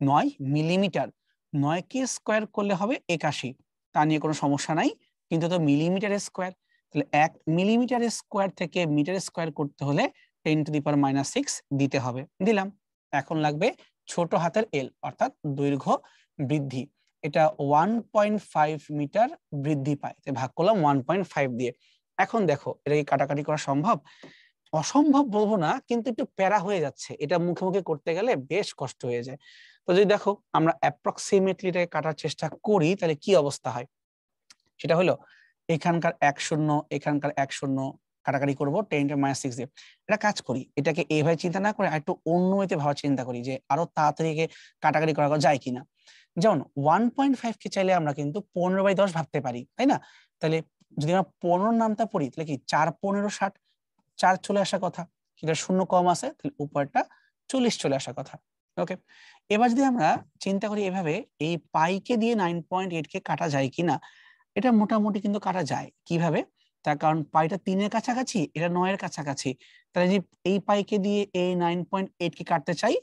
9 মিলিমিটার, 9 কে স্কোয়ার করলে হবে 81, তা নিয়ে কোনো সমস্যা নাই, কিন্তু তো মিলিমিটার স্কোয়ার, তাহলে 1 মিলিমিটার স্কোয়ার থেকে মিটার স্কোয়ার করতে হলে 10⁻⁶ দিতে হবে, দিলাম। এখন লাগবে ছোট হাতের এল, অর্থাৎ দৈর্ঘ্য বৃদ্ধি, এটা 1.5 মিটার বৃদ্ধি পায়, তাই ভাগ করলাম 1.5 দিয়ে। এখন দেখো এটা কি কাটাকাটি করা সম্ভব? অসম্ভব বলবো না, কিন্তু একটু প্যারা হয়ে যাচ্ছে, এটা মুখে মুখে করতে গেলে বেশ কষ্ট হয়ে যায়। তো যদি দেখো আমরা অ্যাপ্রক্সিমেটলি এটাকে কাটার চেষ্টা করি, তাহলে কি অবস্থা হয়? সেটা হলো এখানকার 1 শূন্য এখানকার 1 শূন্য কাটাকাটি করবো 10⁻⁶ দিয়ে। এটা কাজ করি, এটাকে এইভাবে চিন্তা না করে একটু অন্য ওয়েতে ভাবার চিন্তা করি যে আরো তাড়াতাড়ি কাটাকাটি করা যায় কিনা। যেমন 1.5 কে চাইলে আমরা কিন্তু 15/10 ভাবতে পারি, তাই না? তাহলে যদি আমরা 15 নামটা পড়ি, তাহলে কি 4×15=60, 4 চলে আসা কথা, সেটা শূন্য কম আছে, তাহলে উপরটা 40 চলে আসা কথা। ওকে, এবার যদি আমরা চিন্তা করি এভাবে, এই পাইকে দিয়ে 9.8 কে কাটা যায় কিনা, এটা মোটামুটি কিন্তু কাটা যায়। কিভাবে? তার কারণ পাইটা 3-এর কাছাকাছি, এটা 9-এর কাছাকাছি, তাহলে যে এই পাইকে দিয়ে এই 9.8 কে কাটতে চাই,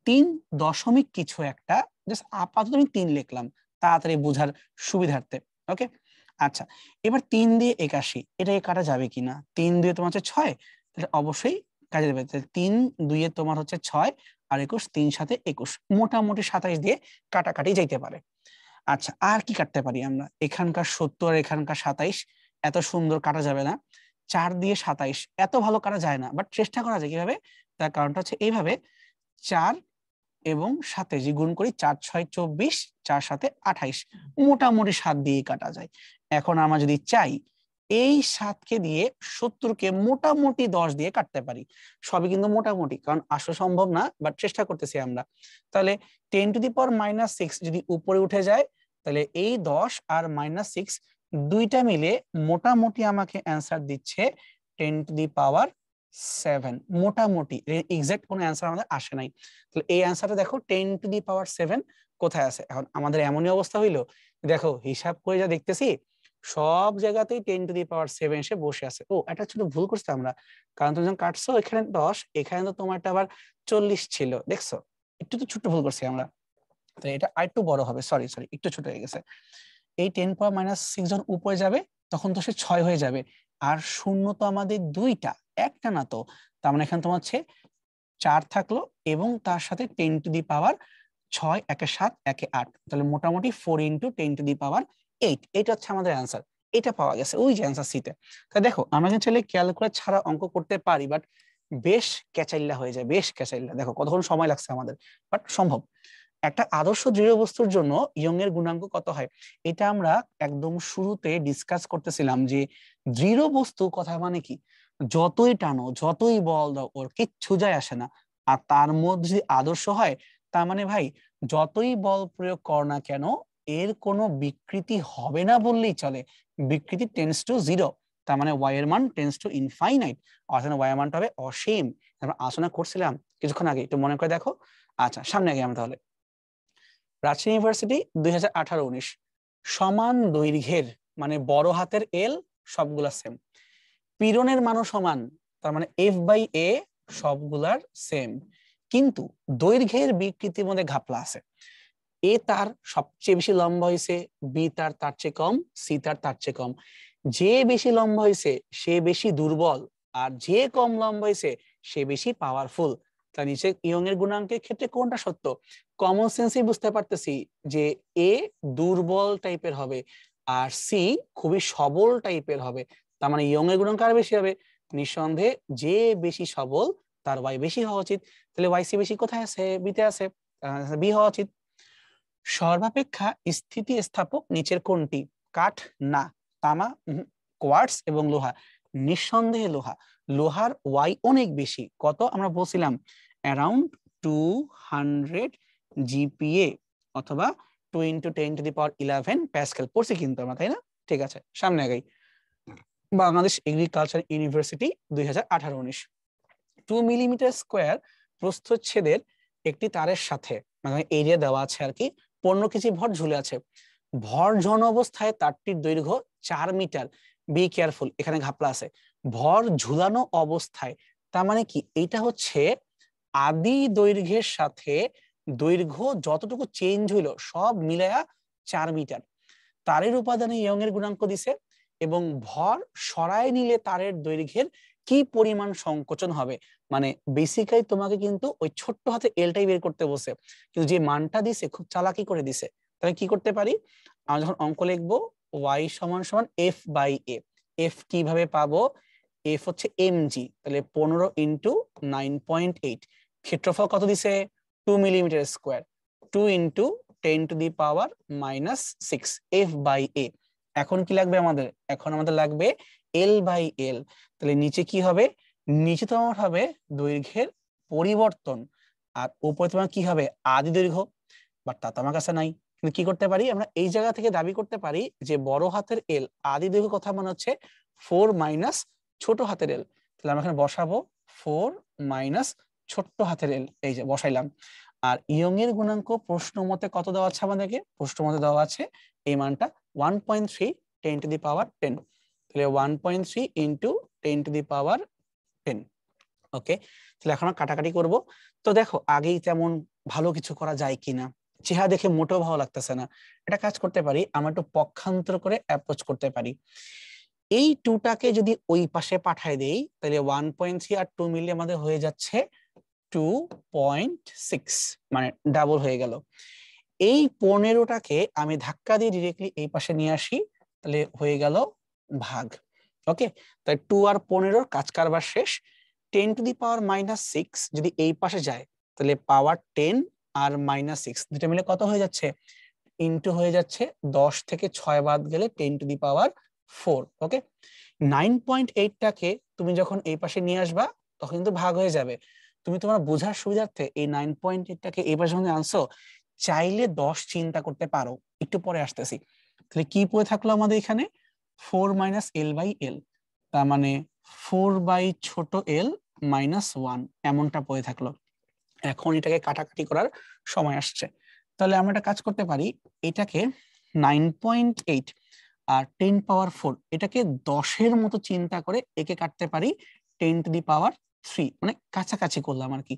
3 দশমিক কিছু একটা, জাস্ট আপাতত আমি 3 লিখলাম তাড়াতাড়ি বোঝার সুবিধার্থে। ওকে, আচ্ছা এবার 3 দিয়ে 81, এটাকে কাটা যাবে কিনা? 3 দিয়ে তোমার হচ্ছে 6, তাহলে অবশ্যই কাজে দেবে। 3 2 এ তোমার হচ্ছে 6 আর 21, 3 7 21, মোটামুটি 27 দিয়ে কাটাকাটি যাইতে পারে। আচ্ছা আর কি কাটতে পারি আমরা? এখানকার 70 আর এখানকার 27 এত সুন্দর কাটা যাবে না। 4 দিয়ে 27 এত ভালো কাটা যায় না, বাট চেষ্টা করা যায় কিভাবে। তার কারণটা হচ্ছে এইভাবে, 4 এবং 27 গুণ করি, 4 6 24, 4 7 28, মোটামুটি 7 দিয়ে কাটা যায়। এখন আমরা যদি চাই এই 7কে দিয়ে 70কে মোটামুটি 10 দিয়ে কাটতে পারি। সবই কিন্তু মোটামুটি, কারণ আসলে সম্ভব না, বাট চেষ্টা করতেছি আমরা। তাহলে 10⁻⁻6 যদি উপরে উঠে যায়, তাহলে এই 10 আর -6 দুইটা মিলে মোটামুটি আমাকে অ্যান্সার দিচ্ছে 10⁻7। মোটামুটি, এক্সাক্ট কোনো অ্যান্সার আমাদের আসে নাই। তাহলে এই অ্যান্সারটা দেখো 10⁻7 কোথায় আছে। এখন আমাদের এমনই অবস্থা হইলো, দেখো হিসাব করে যা দেখতেছি সব জায়গাতেই 10⁻7 এসে বসে আছে। ও একটা ছোট ভুল করছি আমরা, কারণ তুমি যখন কাটছো এখানে 10, এখানে তো তোমারটা আবার 40 ছিল, দেখছো? একটু তো ছোট্ট ভুল করছি আমরা। তো এটা আরেকটু বড় হবে, সরি সরি একটু ছোট হয়ে গেছে। এই 10⁻6 যখন উপরে যাবে তখন তো সে 6 হয়ে যাবে, আর শূন্য তো আমাদের দুইটা, একটা না তো। তার মানে এখানে তোমার হচ্ছে 4 থাকলো এবং তার সাথে 10⁻6, 1 এ 7, 1 এ 8, তাহলে মোটামুটি 4 × 10⁻8। এটা হচ্ছে আমাদের অ্যান্সার। এটা পাওয়া গেছে ওই যে অ্যান্সার সিতে। তাই দেখো আমরা কিন্তু চাইলে ক্যালকুলেটর ছাড়া অঙ্ক করতে পারি, বাট বেশ ক্যাচাইল্লা হয়ে যায়, বেশ ক্যাচাইল্লা। দেখো কতক্ষণ সময় লাগছে আমাদের, বাট সম্ভব। একটা আদর্শ দৃঢ় বস্তুর জন্য ইয়ং এর গুণাঙ্ক কত হয়, এটা আমরা একদম শুরুতে ডিসকাস করতেছিলাম যে দৃঢ় বস্তু কথা মানে কি, যতই টানো যতই বল দাও ওর কিচ্ছু যায় আসে না। আর তার মধ্যে যদি আদর্শ হয়, তার মানে ভাই যতই বল প্রয়োগ কর না কেন এর কোনো বিকৃতি হবে না বললেই চলে। বিকৃতি টেন্স টু জিরো, তার মানে ওয়াই এর মান টেন্স টু ইনফাইনাইট, অর্থাৎ ওয়াই এর মানটা হবে অসীম। আমরা আলোচনা করছিলাম কিছুক্ষণ আগে, একটু মনে করে দেখো। আচ্ছা সামনে আগে আমরা তাহলে, রাজশাহী ইউনিভার্সিটি 2018-19, সমান দৈর্ঘ্যের মানে বড় হাতের এল সবগুলা সেম, পীড়নের মানও সমান, তার মানে F/A সবগুলার সেম, কিন্তু দৈর্ঘ্যের বিকৃতির মধ্যে ঘাপলা আছে। এ তার সবচেয়ে বেশি লম্বা হয়েছে, বি তার চেয়ে কম, সি তার চেয়ে কম। যে বেশি লম্বা হয়েছে সে বেশি দুর্বল, আর যে কম লম্বা হয়েছে সে বেশি পাওয়ারফুল। তার নিচে ইয়ং এর গুণাঙ্কের ক্ষেত্রে কোনটা সত্য? কমন সেন্সই বুঝতে পারতেছি যে এ দুর্বল টাইপের হবে আর সি খুবই সবল টাইপের হবে। তার মানে ইয়ং এর গুণাঙ্ক আর বেশি হবে, নিঃসন্দেহে যে বেশি সবল তার ওয়াই বেশি হওয়া উচিত। তাহলে ওয়াই সি বেশি কোথায় আছে? বিতে আছে, বি হওয়া উচিত। সর্বাপেক্ষা স্থিতিস্থাপক নিচের কোনটি? কাঠ না, তামা, কোয়ার্টজ এবং লোহা। নিঃসন্দেহে লোহা। লোহার ওয়াই অনেক বেশি, কত আমরা বলছিলাম অ্যারাউন্ড 200 জিপিএ অথবা 2 × 10⁻11 প্যাসকেল, পড়ছি কিন্তু আমরা, তাই না? ঠিক আছে সামনে আগাই। Bangladesh agriculture university 2018-19, 2 millimetre square প্রস্থচ্ছেদের একটি তারের সাথে, মানে এরিয়া দেওয়া আছে আর কি, 15 কেজি ভর ঝুলে আছে। ভর ঝন অবস্থায় তারটির দৈর্ঘ্য 4 মিটার। বি কেয়ারফুল, এখানে ঘাপলা আছে। ভর ঝুলানো অবস্থায়, তার মানে কি এটা হচ্ছে আদি দৈর্ঘ্যের সাথে দৈর্ঘ্য যতটুকু চেঞ্জ হইলো সব মিলায়া 4 মিটার। তারের উপাদানে ইয়ং এর গুণাঙ্ক দিছে এবং ভর সরায় নিলে তারের দৈর্ঘ্যের কি পরিমাণ সংকোচন হবে। মানে বেসিক্যালি তোমাকে কিন্তু ওই ছোট্ট হাতে এলটাই বের করতে বসে, কিন্তু যে মানটা দিছে খুব চালাকি করে দিছে। তাহলে কি করতে পারি, আমরা যখন অঙ্ক লিখবো y = F/A, এফ কিভাবে পাবো? এফ হচ্ছে mg, তাহলে 15 × 9.8। ক্ষেত্রফল কত দিছে? 2 মিলিমিটার স্কোয়ার, 2 × 10⁻⁻6 F/A। এখন কি লাগবে আমাদের? এখন আমাদের লাগবে L/L। তাহলে নিচে কি হবে? নিচে তোমার হবে দৈর্ঘ্যের পরিবর্তন, আর উপরে তোমার কি হবে? আদি দৈর্ঘ্য। বাট তা তো আমার কাছে নাই, কিন্তু কি করতে পারি আমরা? এই জায়গা থেকে দাবি করতে পারি যে বড় হাতের এল আদি দৈর্ঘ্য কথা মনে হচ্ছে 4 মাইনাস ছোট হাতের এল। তাহলে আমরা এখানে বসাবো 4 মাইনাস ছোট্ট হাতের এল, এই যে বসাইলাম। আর ইয়ং এর গুণাঙ্ক প্রশ্ন মতে কত দেওয়া আছে আমাদেরকে? প্রশ্ন মতে দেওয়া আছে এই মানটা 1.3 10⁻10। তাহলে 1.3 × 10⁻10। ওকে, তাহলে এখন কাটাকাটি করব। তো দেখো আগেই তেমন ভালো কিছু করা যায় কিনা, চেহারা দেখে মোটেও ভালো লাগতেছে না। এটা কাজ করতে পারি, আমরা একটু পক্ষান্তর করে অ্যাপ্রোচ করতে পারি। এই টুটাকে যদি ওই পাশে পাঠায় দেই, তাহলে 1.3 আর 2 মিলিয়ে আমাদের হয়ে যাচ্ছে 2.6, মানে ডাবল হয়ে গেল। এই 15টাকে আমি ধাক্কা দিয়ে ডিরেক্টলি এই পাশে নিয়ে আসি, তাহলে হয়ে গেল ভাগ। ওকে, তাই 2 আর 15 কাজ কারবার শেষ। 10⁻⁻6 যদি এই পাশে যায়, তাহলে পাওয়ার 10 আর -6 দুটো মিলে কত হয়ে যাচ্ছে, ইনটু হয়ে যাচ্ছে 10 থেকে 6 বাদ গেলে 10⁻4। ওকে, 9.8টাকে তুমি যখন এই পাশে নিয়ে আসবা তখন কিন্তু ভাগ হয়ে যাবে। তুমি তোমার বোঝার সুবিধার্থে এই 9.8টাকে এই পাশে যখন আনছো, চাইলে 10 চিন্তা করতে পারো, একটু পরে আসতেছি। তাহলে কি পড়ে থাকলো আমাদের এখানে, 4 - l/l, তার মানে 4 বাই ছোট l -1 এমনটা পড়ে থাকলো। এখন এটাকে কাটাকাটি করার সময় আসছে। তাহলে আমরা একটা কাজ করতে পারি, এটাকে 9.8 আর 10⁻4 এটাকে 10-এর মতো চিন্তা করে একে কাটতে পারি 10⁻3, মানে কাছাকাছি করলাম আর কি।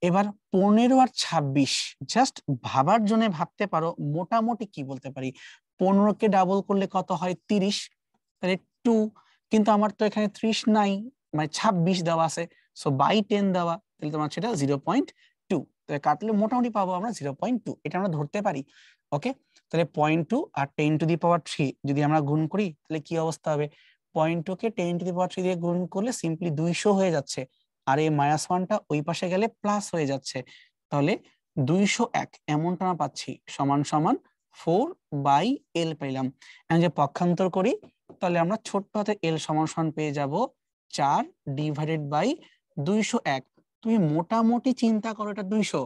এবার 15 আর 26 জাস্ট ভাবার জন্য ভাবতে পারো মোটামুটি কি বলতে পারি। 15কে ডাবল করলে কত হয়, 30, তাহলে 2, কিন্তু আমার তো এখানে 30 নাই, মানে 26 দেওয়া আছে, সো বাই 10 দেওয়া, তাহলে তোমার সেটা 0.2, তাহলে কাটলে মোটামুটি পাবো আমরা 0.2, এটা আমরা ধরতে পারি। ওকে, তাহলে 0.2 আর 10⁻3 যদি আমরা গুণ করি তাহলে কি অবস্থা হবে, 0.2কে 10⁻3 দিয়ে গুণ করলে সিম্পলি 200 হয়ে যাচ্ছে, আর এই -1টা ওই পাশে গেলে প্লাস হয়ে যাচ্ছে, তাহলে 201 এমনটা আমরা পাচ্ছি, সমান সমান 4/l পেলাম। এখন যে পক্ষান্তর করি, তাহলে আমরা ছোট্ট হাতে l সমান সমান পেয়ে যাব 4/201। তুমি মোটামুটি চিন্তা করো, এটা 200,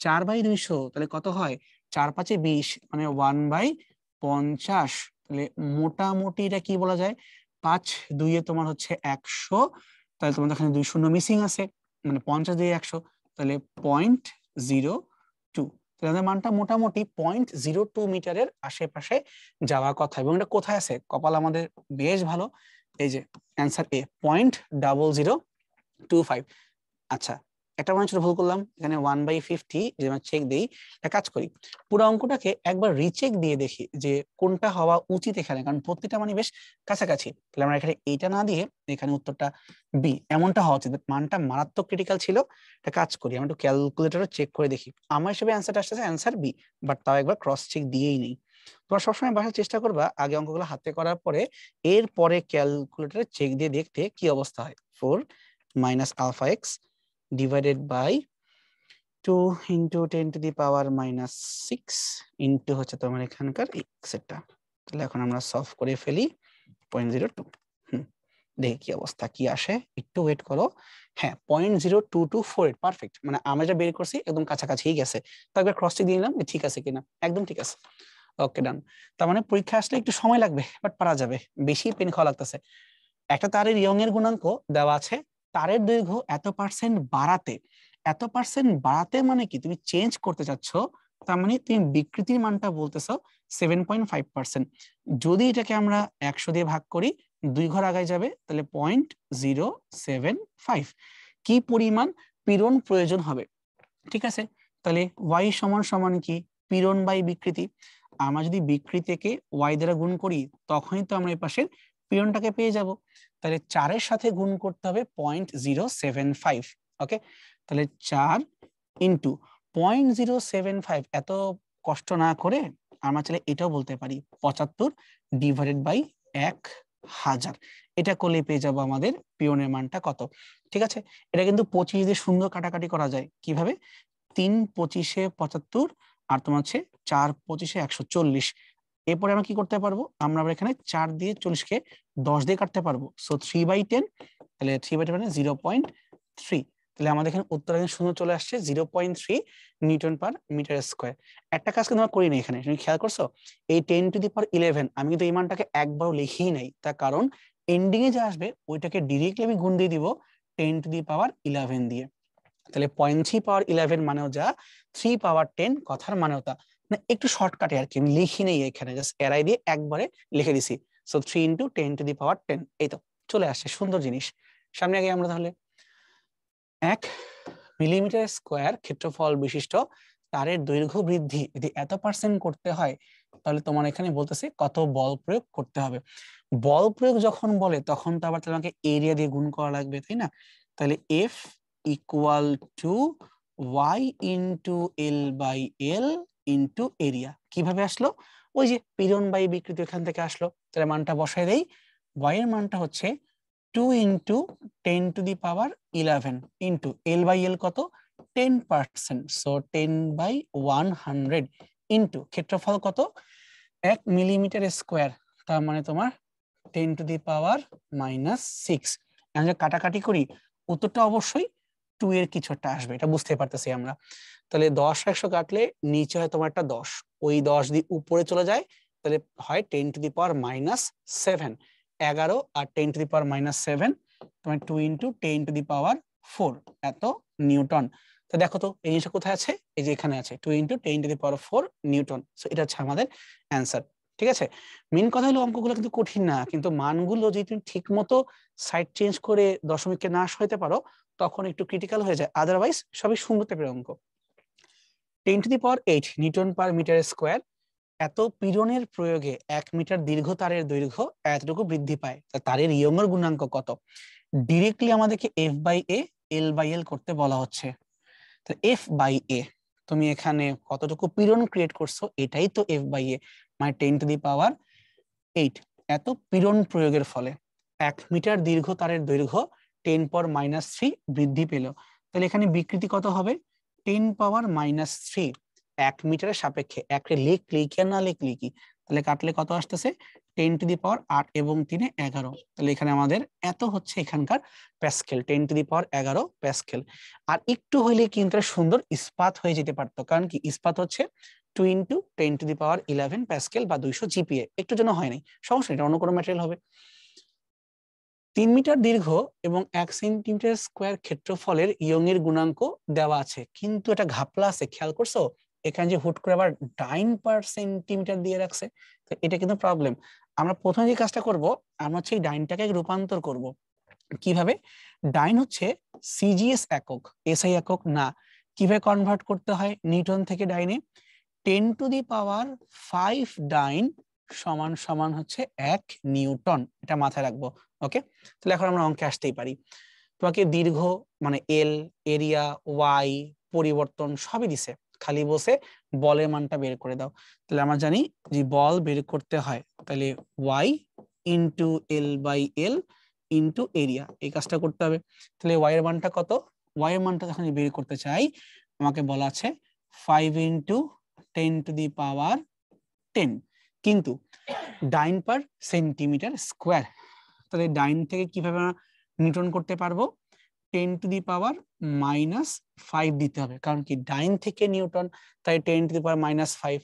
4/200, তাহলে কত হয়, 4×5 = 20, মানে 1/50। তাহলে মোটামুটি এটা কি বলা যায়, 5×2 তোমার হচ্ছে 100, তাহলে তোমাদের এখানে 2 শূন্য মিসিং আছে, মানে 50 দিয়ে 100, তাহলে 0.02, তাহলে মানটা মোটামুটি 0.02 মিটারের আশেপাশে যাওয়ার কথা। এবং এটা কোথায় আছে, কপাল আমাদের বেশ ভালো, এই যে অ্যান্সার এ 0.0025। আচ্ছা, একটা মনে হচ্ছে ভুল করলাম, এখানে 1/50 যদি আমরা চেক দিই, একটা কাজ করি, পুরো অঙ্কটাকে একবার রিচেক দিয়ে দেখি যে কোনটা হওয়া উচিত এখানে, কারণ প্রত্যেকটা মানে বেশ কাছাকাছি। তাহলে আমরা এখানে এইটা না দিয়ে এখানে উত্তরটা বি এমনটা হওয়া উচিত, মানটা মারাত্মক ক্রিটিক্যাল ছিল। একটা কাজ করি, আমরা একটু ক্যালকুলেটরে চেক করে দেখি, আমার হিসেবে অ্যান্সারটা আসছে অ্যান্সার বি, বাট তাও একবার ক্রস চেক দিয়েই নেই। তোমরা সবসময় বাসার চেষ্টা করবা আগে অঙ্কগুলো হাতে করার পরে এরপরে ক্যালকুলেটরে চেক দিয়ে দেখতে কি অবস্থা হয়। 4 - α(x) divided by 2 into 10⁻⁻6 into হচ্ছে তোমার এখানকার এক্সেট্রা। তাহলে এখন আমরা সলভ করে ফেলি 0.02। দেখি কি অবস্থা কি আসে, একটু ওয়েট করো। হ্যাঁ, 0.0224, পারফেক্ট, মানে আমরা যা বের করছি একদম কাছাকাছিই গেছে। তো একবার ক্রস চেক দিয়ে নিলাম ঠিক আছে কিনা, একদম ঠিক আছে। ওকে, ডান। তার মানে পরীক্ষা আসলে একটু সময় লাগবে, বাট পারা যাবে, বেশি পেন খাওয়া লাগতেছে। একটা তারের ইয়ং এর গুণাঙ্ক দেওয়া আছে, তারের দৈর্ঘ্য এত% বাড়াতে, এত% বাড়াতে মানে কি, তুমি চেঞ্জ করতে চাচ্ছ, তার মানে তুমি বিকৃতির মানটা বলতেছো 7.5%। যদি এটাকে আমরা 100 দিয়ে ভাগ করি, 2 ঘর আগায় যাবে, তাহলে 0.075 কি পরিমাণ পীড়ন প্রয়োজন হবে। ঠিক আছে, তাহলে y সমান সমান কি, পীড়ন বাই বিকৃতি। আমরা যদি বিকৃতিকে y দ্বারা গুণ করি তখনই তো আমরা এই পাশের পীড়নটাকে পেয়ে যাব। তাহলে 4-এর সাথে গুণ করতে হবে 0.075। ওকে, তাহলে 4 ইন্টু 0.075, এত কষ্ট না করে আমরা চাইলে এটাও বলতে পারি 75 ডিভাইডেড বাই 1000। এটা করলে পেয়ে যাব আমাদের পিওনের মানটা কত। ঠিক আছে, এটা কিন্তু 25 দিয়ে সুন্দর কাটাকাটি করা যায়। কিভাবে, 3×25 = 75, আর তোমার হচ্ছে 4×25 = 140। এরপরে আমরা কি করতে পারবো, আমরা এখানে 4 দিয়ে 40কে 10 দিয়ে কাটতে পারবো, সো 3/10, তাহলে 3/10 মানে 0.3। তাহলে আমাদের এখানে উত্তর শূন্য চলে আসছে 0.3 নিউটন পার মিটার স্কয়ার। একটা কাজ কিন্তু আমরা করিনি এখানে, তুমি খেয়াল করছো, এই 10⁻11 আমি কিন্তু এই মানটাকে একবারও লিখিই নাই, তার কারণ এন্ডিং এ যা আসবে ওইটাকে ডিরেক্টলি আমি গুণ দিয়ে দিব 10⁻11 দিয়ে। তাহলে 0.3 পাওয়ার 11 মানেও যা, 3 পাওয়ার 10 কথার মানেও তা, মানে একটু শর্টকাটে আর কি, আমি লিখি নেই এখানে, জাস্ট এরাই দিয়ে একবারে লিখে দিছি। সো 3 × 10⁻10, এই তো চলে আসছে, সুন্দর জিনিস। সামনে আগে আমরা তাহলে 1 মিলিমিটার স্কোয়ার ক্ষেত্রফল বিশিষ্ট তারের দৈর্ঘ্য বৃদ্ধি যদি এত পার্সেন্ট করতে হয়, তাহলে তোমার এখানে বলতেছে কত বল প্রয়োগ করতে হবে। বল প্রয়োগ যখন বলে তখন তো আবার তোমাকে এরিয়া দিয়ে গুণ করা লাগবে, তাই না? তাহলে F equal to Y into L by L into area. কিভাবে আসলো? ওই যে পীড়ন বাই বিকৃতি এখান থেকে আসলো। তাহলে মানটা বসাই দেই। ওয়াই এর মানটা হচ্ছে 2 into 10⁻11 into L by L কত 10%, সো 10/100 ইন্টু ক্ষেত্রফল কত 1 মিলিমিটার স্কোয়ার, তার মানে তোমার 10⁻⁻6। এখন যে কাটাকাটি করি উত্তরটা অবশ্যই 2 এর কিছু একটা আসবে, এটা বুঝতে পারতেছি আমরা। তাহলে 10 100 কাটলে নিচে হয় তোমার একটা 10, ওই 10 দিয়ে উপরে চলে যায়, তাহলে হয় 10⁻⁻7, 11 আর 10⁻⁻7 তোমার 2 ইন্টু 10⁻4 এত নিউটন। তো দেখো তো এই জিনিসটা কোথায় আছে, এই যে এখানে আছে 2 ইন্টু 10⁻4 নিউটন। সো এটা হচ্ছে আমাদের অ্যান্সার। ঠিক আছে, মেন কথা হলো অঙ্কগুলো কিন্তু কঠিন না, কিন্তু মানগুলো যদি তুমি ঠিক মতো সাইড চেঞ্জ করে দশমিককে না সরাইতে পারো তখন একটু ক্রিটিক্যাল হয়ে যায়, আদারওয়াইজ সবই সুন্দর টাইপের অঙ্ক। 10⁸ নিউটন পার মিটার স্কোয়ার এত পীড়নের প্রয়োগে 1 মিটার দীর্ঘ তারের দৈর্ঘ্য এতটুকু বৃদ্ধি পায়, তারের ইয়ংয়ের গুণাঙ্ক কত? ডিরেক্টলি আমাদেরকে F by A L by L করতে বলা হচ্ছে। তো এফ বাই এ তুমি এখানে কতটুকু পীড়ন ক্রিয়েট করছো এটাই তো এফ বাই এ, মানে 10⁸ এত পীড়ন প্রয়োগের ফলে 1 মিটার দীর্ঘ তারের দৈর্ঘ্য 10⁻³ বৃদ্ধি পেল। তাহলে এখানে বিকৃতি কত হবে 10⁻³ 1 মিটারের সাপেক্ষে। একটা লিখলি কি না লিখলি কি, তাহলে কাটলে কত আসতেছে 10⁻8 এবং 3 11। তাহলে এখানে আমাদের এত হচ্ছে এখানকার প্যাসকেল, 10⁻11 প্যাসকেল। আর একটু হইলে কিন্তু সুন্দর ইস্পাত হয়ে যেতে পারতো, কারণ কি ইস্পাত হচ্ছে 2 ইন্টু 10⁻11 প্যাসকেল বা 200 জিপিএ, একটু জন্য হয় নাই, সমস্যা এটা অন্য কোনো ম্যাটেরিয়াল হবে। 3 মিটার দীর্ঘ এবং 1 সেন্টিমিটার স্কোয়ার ক্ষেত্রফলের ইয়ংয়ের গুণাঙ্ক দেওয়া আছে, কিন্তু এটা ঘাপলা আছে, খেয়াল করছো? এখানে যে হুট করে আবার ডাইন পার সেন্টিমিটার দিয়ে রাখছে, তো এটা কিন্তু প্রবলেম। আমরা প্রথমে যে কাজটা করব, আমরা হচ্ছে এই ডাইনটাকে রূপান্তর করব। কিভাবে? ডাইন হচ্ছে সিজিএস একক, এসআই একক না। কিভাবে কনভার্ট করতে হয় নিউটন থেকে ডাইনে? 10⁻5 ডাইন সমান সমান হচ্ছে 1 নিউটন, এটা মাথায় রাখবো। ওকে, তাহলে এখন আমরা অঙ্কে আসতেই পারি। তোমাকে দীর্ঘ মানে এল, এরিয়া, ওয়াই, পরিবর্তন সবই দিছে, খালি বসে বলের মানটা বের করে দাও। তাহলে আমরা জানি যে বল বের করতে হয় তাহলে Y into L by L into area, এই কাজটা করতে হবে। তাহলে ওয়াই এর মানটা কত? ওয়াই এর মানটা যখন বের করতে চাই আমাকে বলা আছে 5 ইন্টু 10⁻10, কিন্তু ডাইন পার সেন্টিমিটার স্কোয়ার। তাহলে ডাইন থেকে কিভাবে আমরা নিউটন করতে পারবো? 10⁻⁻5 দিতে হবে, কারণ কি ডাইন থেকে নিউটন, তাই 10⁻⁻5।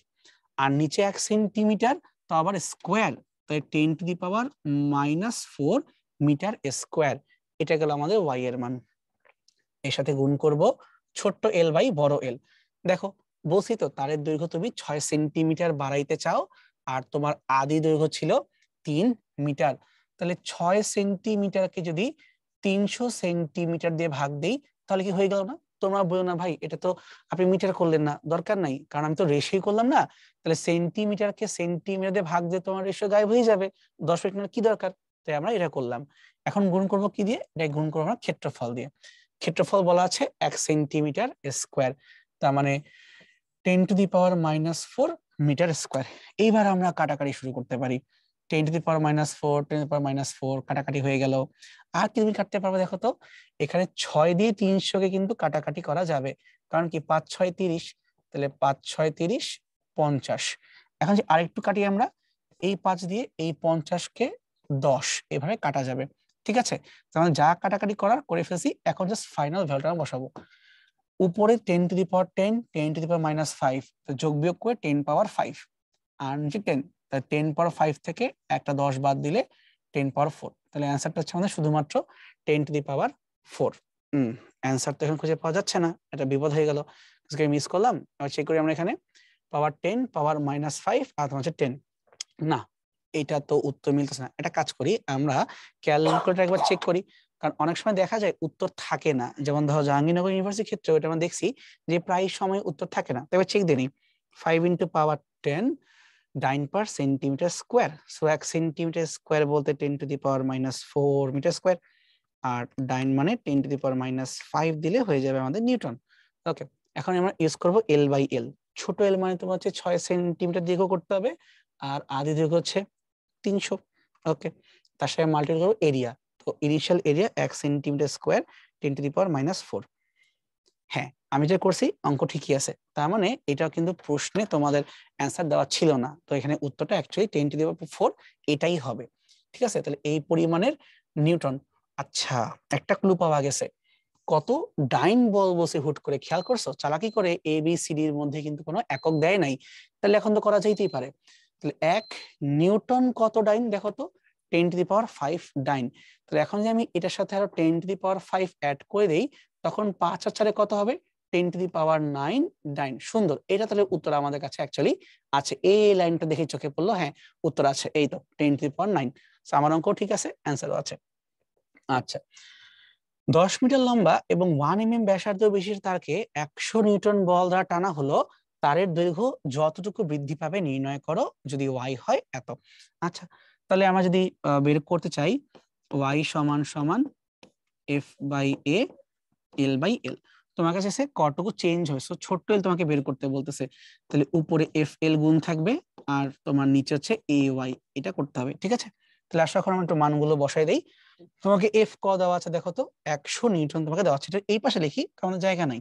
আর নিচে 1 সেন্টিমিটার, তো আবার স্কোয়ার, তাই 10⁻⁻4 মিটার স্কোয়ার। এটা গেল আমাদের ওয়াই এর মান। এর সাথে গুণ করব ছোট্ট এল বাই বড় এল। দেখো বলছি তো তারের দৈর্ঘ্য তুমি 6 সেন্টিমিটার বাড়াইতে চাও, আর তোমার আদি দৈর্ঘ্য ছিল 3 মিটার। তাহলে 6 সেন্টিমিটারকে যদি 300 সেন্টিমিটার দিয়ে ভাগ দেই তাহলে কি হয়ে গেল না? তোমরা বলো না ভাই এটা তো আপনি মিটার করলেন না, দরকার নাই, কারণ আমি তো রেশিও করলাম না। তাহলে সেন্টিমিটারকে সেন্টিমিটার দিয়ে ভাগ দিয়ে তোমার রেশিও গায়েব হয়ে যাবে, 10 মিটার কি দরকার? তাই আমরা এটা করলাম। এখন গুণ করব কি দিয়ে? এটা গুণ করবো আমরা ক্ষেত্রফল দিয়ে। ক্ষেত্রফল বলা আছে 1 সেন্টিমিটার স্কোয়ার, তার মানে 10⁻⁻4 মিটার স্কোয়ার। এইবার আমরা কাটাকাটি শুরু করতে পারি। 10⁻⁻4 10⁻⁻4 কাটাকাটি হয়ে গেল। আর কি তুমি কাটতে পারবে দেখো তো? এখানে 6 দিয়ে 300 কে কিন্তু কাটাকাটি করা যাবে, কারণ কি 5 6 30, তাহলে 5 6 30 50। এখন যে আরেকটু কাটি আমরা, এই 5 দিয়ে এই 50-কে 10 এভাবে কাটা যাবে। ঠিক আছে, তাহলে যা কাটাকাটি করার করে ফেলছি, এখন জাস্ট ফাইনাল ভ্যালুটা বসাবো। উপরে 10⁻10 10⁻⁻5, তো যোগ বিয়োগ করে 10⁻5, আর নিচে 10, তাহলে 10⁻5 থেকে একটা 10 বাদ দিলে 10⁻4। তাহলে অ্যান্সারটা হচ্ছে আমাদের শুধুমাত্র 10⁻4। অ্যান্সার তো এখন খুঁজে পাওয়া যাচ্ছে না, এটা বিপদ হয়ে গেল, মিস করলাম। এবার চেক করি আমরা এখানে পাওয়ার 10 পাওয়ার -5 আর হচ্ছে 10, না এটা তো উত্তর মিলতেছে না। এটা কাজ করি আমরা ক্যালকুলেটর একবার চেক করি। কারণ অনেক সময় দেখা যায় উত্তর থাকে না, যেমন ধরো জাহাঙ্গীরনগর ইউনিভার্সিটির ক্ষেত্রে এটা আমরা দেখছি যে প্রায় সময় উত্তর থাকে না। তবে চেক দিই 5 × ×10 dyne per centimetre square. So 1 centimetre square বলতে 10⁻⁴ মিটার স্কোয়ার, আর ডাইন মানে 10⁻⁵ দিলে হয়ে যাবে আমাদের নিউটন। ওকে, এখন আমরা ইউজ করবো L/L। ছোট এল মানে তোমার হচ্ছে 6 সেন্টিমিটার দীর্ঘ করতে হবে, আর আদি দীর্ঘ হচ্ছে 300। ওকে, তার সাথে মাল্টিপ্লাই করবো এরিয়া। তো ইনিশিয়াল এরিয়া 1 সেন্টিমিটার স্কোয়ার 10⁻⁴। হ্যাঁ, আমি যে করছি অঙ্ক ঠিকই আছে, তার মানে এটা কিন্তু প্রশ্নে তোমাদের অ্যান্সার দেওয়া ছিল না, তো এখানে উত্তরটা অ্যাকচুয়ালি 10⁻⁴ এটাই হবে। ঠিক আছে, তাহলে এই পরিমাণের নিউটন। আচ্ছা, একটা ক্লু পাওয়া গেছে। কত ডাইন বল বসে হুট করে, খেয়াল করছো? চালাকি করে ABCD এর মধ্যে কিন্তু কোনো একক দেয় নাই, তাহলে এখন তো করা যেতেই পারে। তাহলে 1 নিউটন কত ডাইন দেখো তো, 10⁵ ডাইন। তাহলে এখন যদি আমি এটার সাথে আরো 10⁵ অ্যাড করে দেই, তখন 5 আর 4 কত হবে, 10⁹ ডাইন। সুন্দর, এটা তাহলে উত্তর আমাদের কাছে অ্যাকচুয়ালি আছে। এই লাইনটা দেখে চোখে পড়লো, হ্যাঁ উত্তর আছে, এই তো 10⁹ আমার অঙ্ক ঠিক আছে, অ্যান্সারও আছে। আচ্ছা, 10 মিটার লম্বা এবং 1 mm ব্যাসার্ধ বিশিষ্ট তারকে 100 নিউটন বল দ্বারা টানা হলো, তারের দৈর্ঘ্য যতটুকু বৃদ্ধি পাবে নির্ণয় করো যদি y হয় এত। আচ্ছা, তাহলে আমরা যদি বের করতে চাই y সমান সমান f/a l/l, তোমার কাছে এসে কতটুকু চেঞ্জ হয়, সো ছোট্ট এল তোমাকে বের করতে বলতেছে, তাহলে উপরে fl গুণ থাকবে আর তোমার নিচে হচ্ছে ay, এটা করতে হবে। ঠিক আছে, তাহলে আসো এখন আমরা একটু মানগুলো বসাই দেই। তোমাকে এফ ক দেওয়া আছে দেখো তো, 100 নিউটন তোমাকে দেওয়া আছে, এটা এই পাশে লিখি কারণ জায়গা নাই।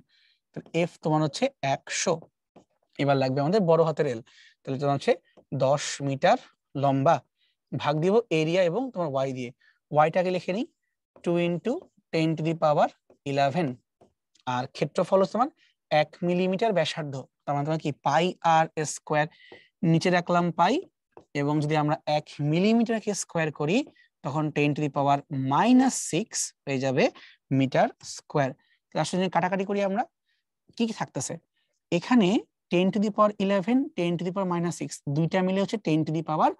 এফ তোমার হচ্ছে 100, এবার লাগবে আমাদের বড় হাতের এল, তাহলে তোমার হচ্ছে 10 মিটার লম্বা, ভাগ দিব এরিয়া এবং তোমার ওয়াই দিয়ে। ওয়াইটাকে লিখে নিই 2 × 10⁻11, আর ক্ষেত্রফল হচ্ছে তোমার 1 মিলিমিটার ব্যাসার্ধ, তার মানে তোমার কি পাই আর স্কোয়ার, নিচে রাখলাম পাই, এবং যদি আমরা 1 মিলিমিটারকে স্কোয়ার করি তখন 10⁻⁻6 হয়ে যাবে মিটার স্কোয়ার। আসলে যদি কাটাকাটি করি আমরা, কি কি থাকতেছে এখানে, 10⁻11 10⁻⁻6 দুইটা মিলে হচ্ছে 10⁻5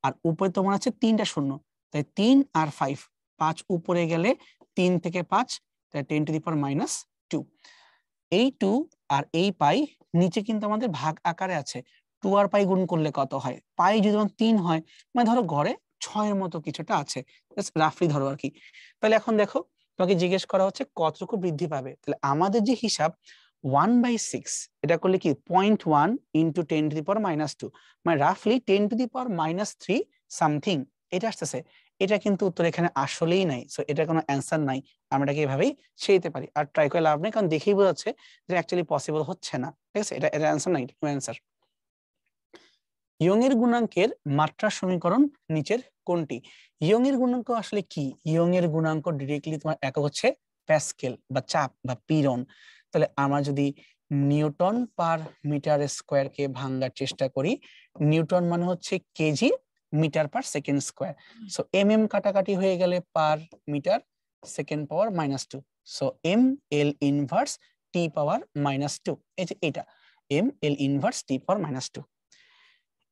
আর উপরে তোমার আছে 3টা শূন্য, তাই 3 আর 5, 5 উপরে গেলে 3 থেকে 5, তাই 10⁻⁻2। এই 2 আর এই পাই নিচে কিন্তু আমাদের ভাগ আকারে আছে, 2 আর পাই গুণ করলে কত হয়, পাই যদি 3 হয় মানে ধরো ঘরে 6 এর মতো কিছুটা আছে, রাফলি ধরো আর কি। তাহলে এখন দেখো তোমাকে জিজ্ঞেস করা হচ্ছে কতটুকু বৃদ্ধি পাবে, তাহলে আমাদের যে হিসাব 1/6, এটা করলে কি 0.1 × 10⁻⁻2, মানে রাফলি 10⁻³ সামথিং এটা আসতেছে। এটা কিন্তু উত্তর এখানে আসলেই নাই, সো এটা কোনো অ্যান্সার নাই, আমরা এটাকে এভাবেই ছেড়ে পারি, আর ট্রাই করে লাভ নেই, কারণ দেখেই বোঝা যাচ্ছে যে অ্যাকচুয়ালি পসিবল হচ্ছে না। ঠিক আছে, এটা অ্যান্সার নাই, নো অ্যান্সার। ইয়ং এর গুণাঙ্কের মাত্রা সমীকরণ নিচের কোনটি? ইয়ং এর গুণাঙ্ক আসলে কি? ইয়ং এর গুণাঙ্ক ডিরেক্টলি তোমার একক হচ্ছে প্যাসকেল বা চাপ বা পীড়ন। তাহলে আমরা যদি নিউটন পার মিটার স্কোয়ার কে ভাঙার চেষ্টা করি, নিউটন মানে হচ্ছে KG, metre per second square, so mm কাটাকাটি হয়ে গেলে per metre second power -2, so m l inverse t power -2, এই যে এটা m l inverse t power -2।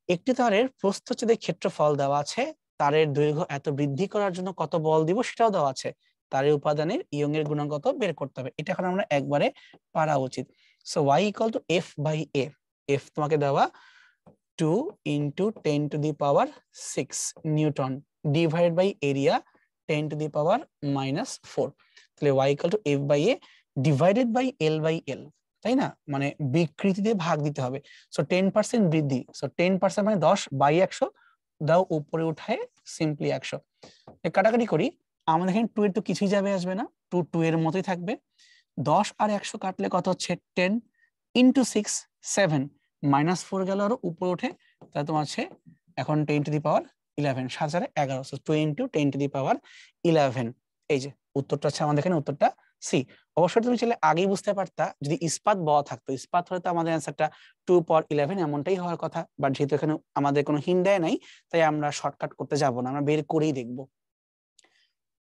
একটি তারের প্রস্থচ্ছেদের ক্ষেত্রফল দেওয়া আছে, তারের দৈর্ঘ্য এত বৃদ্ধি করার জন্য কত বল দিব সেটাও দেওয়া আছে, তারের উপাদানের ইয়ং এর গুণাঙ্ক কত বের করতে হবে, এটা এখন আমরা একবারে পারা উচিত। সো y = f/a, f তোমাকে দেওয়া 2 × 10⁻6 নিউটন ডিভাইডেড বাই এরিয়া 10⁻⁻4, তাহলে y = f/a divided by l/l, তাই না, মানে বিকৃতিতে ভাগ দিতে হবে। সো 10% বৃদ্ধি, সো 10% মানে 10/100, দাও উপরে উঠায় সিম্পলি 100, কাটাকাটি করি, আমাদের এখানে 2 এর তো কিছুই যাবে আসবে না, 2 2 এর মতোই থাকবে, 10 আর 100 কাটলে কত হচ্ছে 10 × 6 7, -4 গেল আর উপরে উঠে, তাহলে তোমার হচ্ছে এখন 10⁻11, 7×11, সো 2 × 10⁻11, এই যে উত্তরটা আছে আমাদের এখানে, উত্তরটা সি। অবশ্যই তুমি চাইলে আগেই বুঝতে পারতা যদি ইস্পাত ব থাকতো, ইস্পাত হলে তো আমাদের অ্যান্সারটা 2/11 এমনটাই হওয়ার কথা, বাট যেহেতু এখানে আমাদের কোনো হিন্ট দেয় নাই, তাই আমরা শর্টকাট করতে যাব না, আমরা বের করেই দেখব।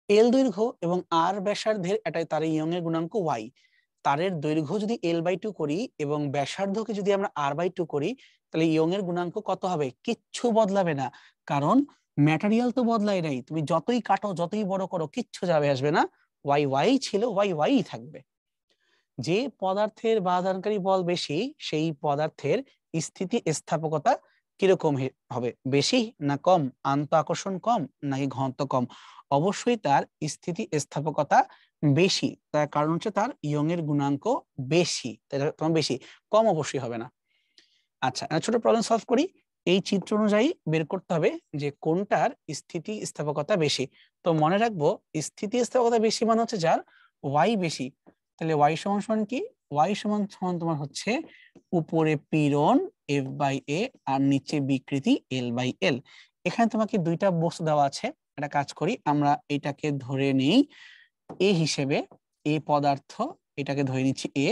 এল দৈর্ঘ্য এবং আর ব্যাসার্ধের এটাই তার ইয়ং এর গুণাঙ্ক ওয়াই, তারের দৈর্ঘ্য যদি l/2 করি এবং ব্যাসার্ধকে যদি আমরা r/2 করি, তাহলে ইয়ং এর গুণাঙ্ক কত হবে, কিচ্ছু বদলাবে না, কারণ ম্যাটেরিয়াল তো বদলায় নাই, তুমি যতই কাটো যতই বড় করো কিচ্ছু যাবে আসবে না, ওয়াই ওয়াই ছিল, ওয়াই ওয়াই থাকবে। যে পদার্থের বাধাদানকারী বল বেশি সেই পদার্থের স্থিতি স্থাপকতা কিরকম হবে, বেশি না কম, আন্ত আকর্ষণ কম নাকি ঘনত্ব কম? অবশ্যই তার স্থিতি স্থাপকতা বেশি, তার কারণ হচ্ছে তার ইয়ং এর গুণাঙ্ক বেশি, তাই তোমার বেশি, কম অবশ্যই হবে না। আচ্ছা, ছোট প্রবলেম সলভ করি। এই চিত্র অনুযায়ী বের করতে হবে যে কোনটার স্থিতি স্থাপকতা বেশি। তো মনে রাখবো স্থিতি স্থাপকতা বেশি মানে হচ্ছে যার ওয়াই বেশি। তাহলে ওয়াই সমান সমান কি? ওয়াই সমান সমান তোমার হচ্ছে উপরে পীড়ন এফ বাই এ আর নিচে বিকৃতি এল বাই এল। এখানে তোমাকে দুইটা বস্তু দেওয়া আছে, একটা কাজ করি, আমরা এটাকে ধরে নেই এ হিসেবে, এ পদার্থ, এটাকে ধরে নিচ্ছি এ,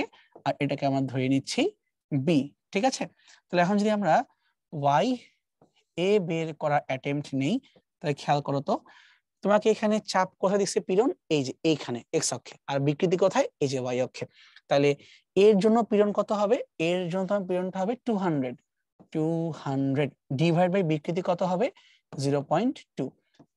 আর এটাকে আমরা ধরে নিচ্ছি বি। ঠিক আছে, তাহলে এখন যদি আমরা ওয়াই এ বের করার অ্যাটেম্পট নেই, তাহলে খেয়াল করো তো, তোমাকে এখানে চাপ কোথায় দিচ্ছে, পীড়ন এই যে এইখানে এক্স অক্ষে, আর বিকৃতি কোথায়, এই যে ওয়াই অক্ষে। তাহলে এর জন্য পীড়ন কত হবে, এর জন্য তোমার পীড়নটা হবে 200, 200 ডিভাইড বাই বিকৃতি কত হবে 0.2।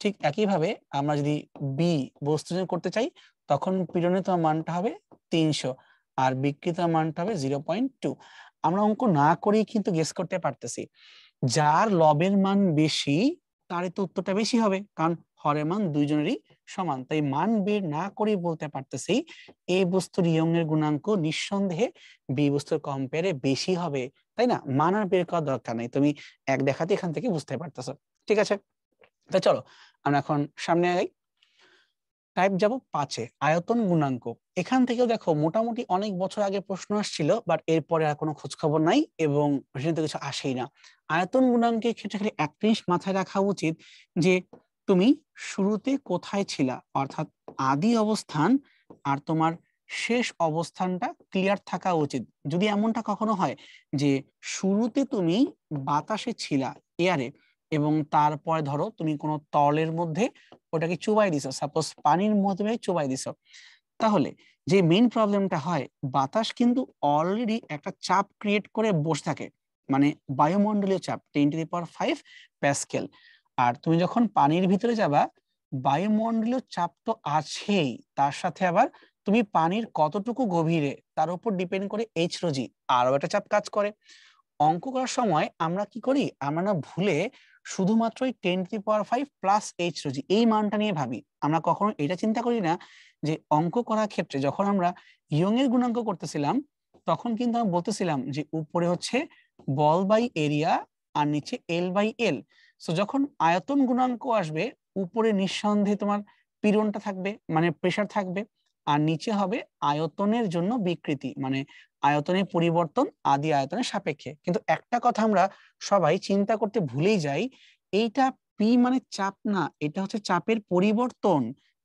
ঠিক একইভাবে আমরা যদি বি বস্তু করতে চাই তখন পীড়নের তোমার মানটা হবে 300 আর বিকৃতির মানটা হবে 0.2। আমরা অঙ্ক না করেই কিন্তু গেস করতে পারতেছি যার লবের মান বেশি তারই তো উত্তরটা বেশি হবে, কারণ হরের মান দুইজনেরই সমান। তাই মান বের না করেই বলতে পারতেছি এ বস্তুর ইয়ং এর গুণাঙ্ক নিঃসন্দেহে বি বস্তুর কম্পেয়ারে বেশি হবে, তাই না? মান আর বের করার দরকার নেই, তুমি এক দেখাতে এখান থেকে বুঝতে পারতেছো। ঠিক আছে, তাই চলো আমরা এখন সামনে আগাই। টাইপ যাব 5-এ, আয়তন গুণাঙ্ক। এখান থেকেও দেখো মোটামুটি অনেক বছর আগে প্রশ্ন আসছিল, বাট এরপরে আর কোনো খোঁজ খবর নাই এবং তো কিছু আসেই না। আয়তন গুণাঙ্কের ক্ষেত্রে খালি একটা জিনিস মাথায় রাখা উচিত যে তুমি শুরুতে কোথায় ছিলা, অর্থাৎ আদি অবস্থান আর তোমার শেষ অবস্থানটা ক্লিয়ার থাকা উচিত। যদি এমনটা কখনো হয় যে শুরুতে তুমি বাতাসে ছিলা, এয়ারে, এবং তারপরে ধরো তুমি কোনো তরলের মধ্যে ওটাকে চুবাই দিছো, সাপোজ পানির মধ্যে চুবাই দিছো, তাহলে যে মেইন প্রবলেমটা হয় বাতাস কিন্তু অলরেডি একটা চাপ ক্রিয়েট করে বসে থাকে, মানে বায়ুমণ্ডলীয় চাপ 10⁵ প্যাসকেল। আর তুমি যখন পানির ভিতরে যাবা বায়ুমণ্ডলীয় চাপ তো আছেই, তার সাথে আবার তুমি পানির কতটুকু গভীরে তার উপর ডিপেন্ড করে এইচ রোজি আরো একটা চাপ কাজ করে। অঙ্ক করার সময় আমরা কি করি, আমরা না ভুলে শুধুমাত্র 10⁵ প্লাস এইচ রোজি এই মানটা নিয়ে ভাবি, আমরা কখনো এটা চিন্তা করি না যে অঙ্ক করার ক্ষেত্রে যখন আমরা ইয়ং এর গুণাঙ্ক করতেছিলাম তখন কিন্তু আমরা বলতেছিলাম যে উপরে হচ্ছে বল বাই এরিয়া আর নিচে এল বাই এল। সো যখন আয়তন গুণাঙ্ক আসবে উপরে নিঃসন্দেহে তোমার পীড়নটা থাকবে মানে প্রেসার থাকবে, আর নিচে হবে আয়তনের জন্য বিকৃতি মানে আয়তনের পরিবর্তন আদি আয়তনের সাপেক্ষে। কিন্তু একটা কথা আমরা সবাই চিন্তা করতে ভুলেই যাই, এইটা পি মানে চাপ না, এটা হচ্ছে চাপের পরিবর্তন।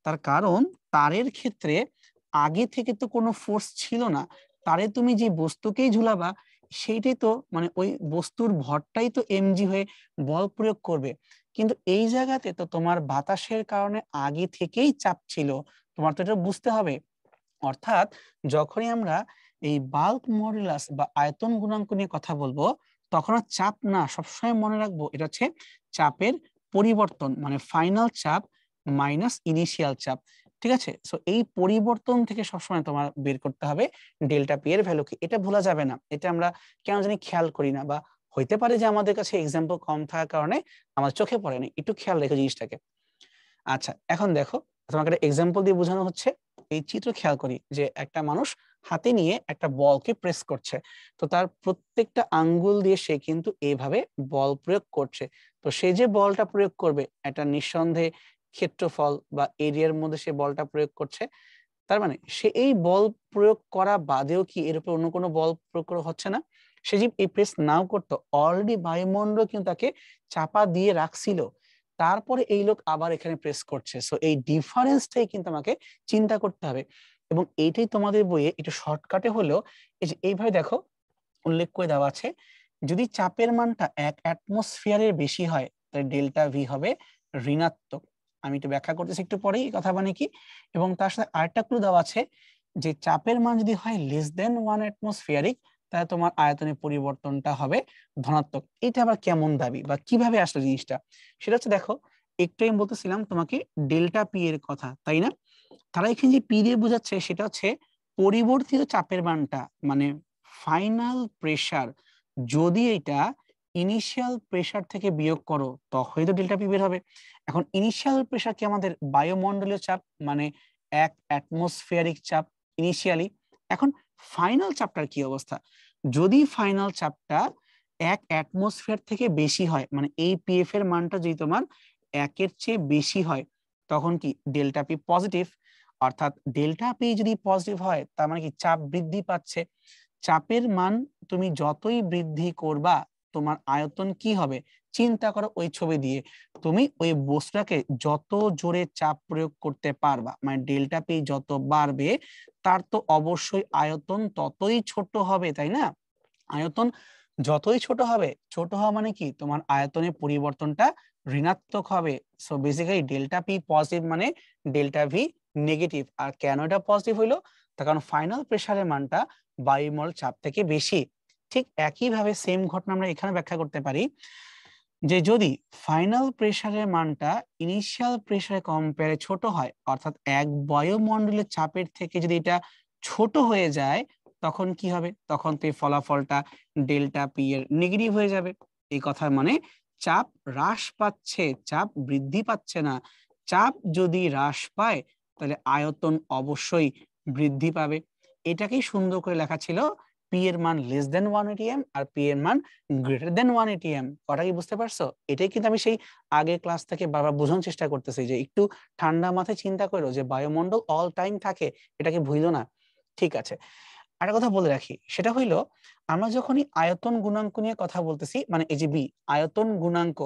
তার কারণ তারের ক্ষেত্রে আগে থেকে তো কোনো ফোর্স ছিল না, তারে তুমি যে বস্তুকেই ঝুলাবা সেইটাই তো মানে ওই বস্তুর ভরটাই তো এমজি হয়ে বল প্রয়োগ করবে। কিন্তু এই জায়গাতে তো তোমার বাতাসের কারণে আগে থেকেই চাপ ছিল, তোমার তো এটা বুঝতে হবে। অর্থাৎ যখনই আমরা এই বাল্ক মডুলাস বা আয়তন গুণাঙ্ক নিয়ে কথা বলবো তখন আর চাপ না, সবসময় মনে রাখবো এটা হচ্ছে চাপের পরিবর্তন, মানে ফাইনাল চাপ মাইনাস ইনিশিয়াল চাপ। ঠিক আছে, সো এই পরিবর্তন থেকে সবসময় তোমার বের করতে হবে ডেল্টা পি এর ভ্যালু কি, এটা ভোলা যাবে না। এটা আমরা কেন জানি খেয়াল করি না, বা হইতে পারে যে আমাদের কাছে এক্সাম্পল কম থাকার কারণে আমার চোখে পড়েনি, একটু খেয়াল রেখো জিনিসটাকে। আচ্ছা এখন দেখো তোমাকে একটা এক্সাম্পল দিয়ে বোঝানো হচ্ছে। এই চিত্র খেয়াল করি যে একটা মানুষ হাতে নিয়ে একটা বলকে প্রেস করছে, তো তার প্রত্যেকটা আঙ্গুল দিয়ে সে কিন্তু এইভাবে বল প্রয়োগ করছে। তো সে যে বলটা প্রয়োগ করবে একটা নিঃসন্দেহে ক্ষেত্রফল বা এরিয়ার মধ্যে সে বলটা প্রয়োগ করছে, তার মানে সে এই বল প্রয়োগ করা বাদেও কি এর উপর অন্য কোনো বল প্রয়োগ করা হচ্ছে না? সে যে এই প্রেস নাও করতো অলরেডি বায়ুমণ্ডল কিন্তু তাকে চাপা দিয়ে রাখছিল, তারপরে এই লোক আবার এখানে প্রেস করছে। সো এই ডিফারেন্সটাই কিন্তু আমাকে চিন্তা করতে হবে, এবং এইটাই তোমাদের বইয়ে একটু শর্টকাটে হলেও এই যে এইভাবে দেখো উল্লেখ করে দেওয়া আছে, যদি চাপের মানটা 1 অ্যাটমসফিয়ারের বেশি হয় তাহলে ডেল্টা ভি হবে ঋণাত্মক। আমি একটু ব্যাখ্যা করতেছি একটু পরেই কথা, মানে কি, এবং তার সাথে আরেকটা ক্লু দেওয়া আছে যে চাপের মান যদি হয় লেস দেন 1 অ্যাটমসফিয়ারিক তাহলে তোমার আয়তনের পরিবর্তনটা হবে ধনাত্মক। এটা আবার কেমন দাবি বা কিভাবে আসলো জিনিসটা, সেটা হচ্ছে দেখো, একটু আমি বলতেছিলাম তোমাকে ডেল্টা পি এর কথা, তাই না? তারা এখানে যে পি দিয়ে বোঝাচ্ছে সেটা হচ্ছে পরিবর্তিত চাপের মানটা, মানে ফাইনাল প্রেসার, যদি এটা ইনিশিয়াল প্রেসার থেকে বিয়োগ করো তখনই তো ডেল্টা পি বের হবে। এখন ইনিশিয়াল প্রেসার কি আমাদের বায়ুমণ্ডলীয় চাপ, মানে এক অ্যাটমসফিয়ারিক চাপ ইনিশিয়ালি। এখন ফাইনাল চাপটার কি অবস্থা? যদি ফাইনাল চাপটা এক অ্যাটমসফিয়ার থেকে বেশি হয়, মানে এই পিএফ এর মানটা যদি তোমার একের চেয়ে বেশি হয়, তখন কি ডেল্টা পি পজিটিভ। অর্থাৎ ডেল্টা পি যদি পজিটিভ হয় তার মানে কি চাপ বৃদ্ধি পাচ্ছে। চাপের মান তুমি যতই বৃদ্ধি করবা তোমার আয়তন কি হবে, চিন্তা করো ওই ছবি দিয়ে, তুমি ওই বস্তুটাকে যত জোরে চাপ প্রয়োগ করতে পারবা, মানে ডেল্টা পি যত বাড়বে তার তো অবশ্যই আয়তন ততই ছোট হবে, তাই না? আয়তন যতই ছোট হবে, ছোট হওয়া মানে কি তোমার আয়তনের পরিবর্তনটা ঋণাত্মক হবে। So basically delta P positive মানে ডেল্টা ভি নেগেটিভ। আর কেন এটা পজিটিভ হইলো? তার কারণ ফাইনাল প্রেসারের মানটা বায়ুমণ্ডল চাপ থেকে বেশি। ঠিক একইভাবে সেম ঘটনা আমরা এখানে ব্যাখ্যা করতে পারি যে যদি ফাইনাল প্রেসারের মানটা ইনিশিয়াল প্রেসারে কম্পেয়ারে ছোট হয়, অর্থাৎ এক বায়ুমণ্ডলের চাপের থেকে যদি এটা ছোট হয়ে যায়, তখন কি হবে? তখন তো এই ফলাফলটা ডেল্টা পি এর নেগেটিভ হয়ে যাবে। এই কথার মানে চাপ হ্রাস পাচ্ছে, চাপ বৃদ্ধি পাচ্ছে না। চাপ যদি হ্রাস পায় তাহলে আয়তন অবশ্যই বৃদ্ধি পাবে। এটাকেই সুন্দর করে লেখা ছিল পি এর মান লেস দেন 180 আর পি এর মান গ্রেটার দেন 180। কথা কি বুঝতে পারছো? এটাই কিন্তু আমি সেই আগের ক্লাস থেকে বারবার বোঝানোর চেষ্টা করতেছি যে একটু ঠান্ডা মাথায় চিন্তা করো যে বায়ুমণ্ডল অল টাইম থাকে, এটাকে ভুলো না। ঠিক আছে, আরেকটা কথা বলে রাখি, সেটা হইলো আমরা যখনই আয়তন গুণাঙ্ক নিয়ে কথা বলতেছি, মানে এই যে বি আয়তন গুণাঙ্ক,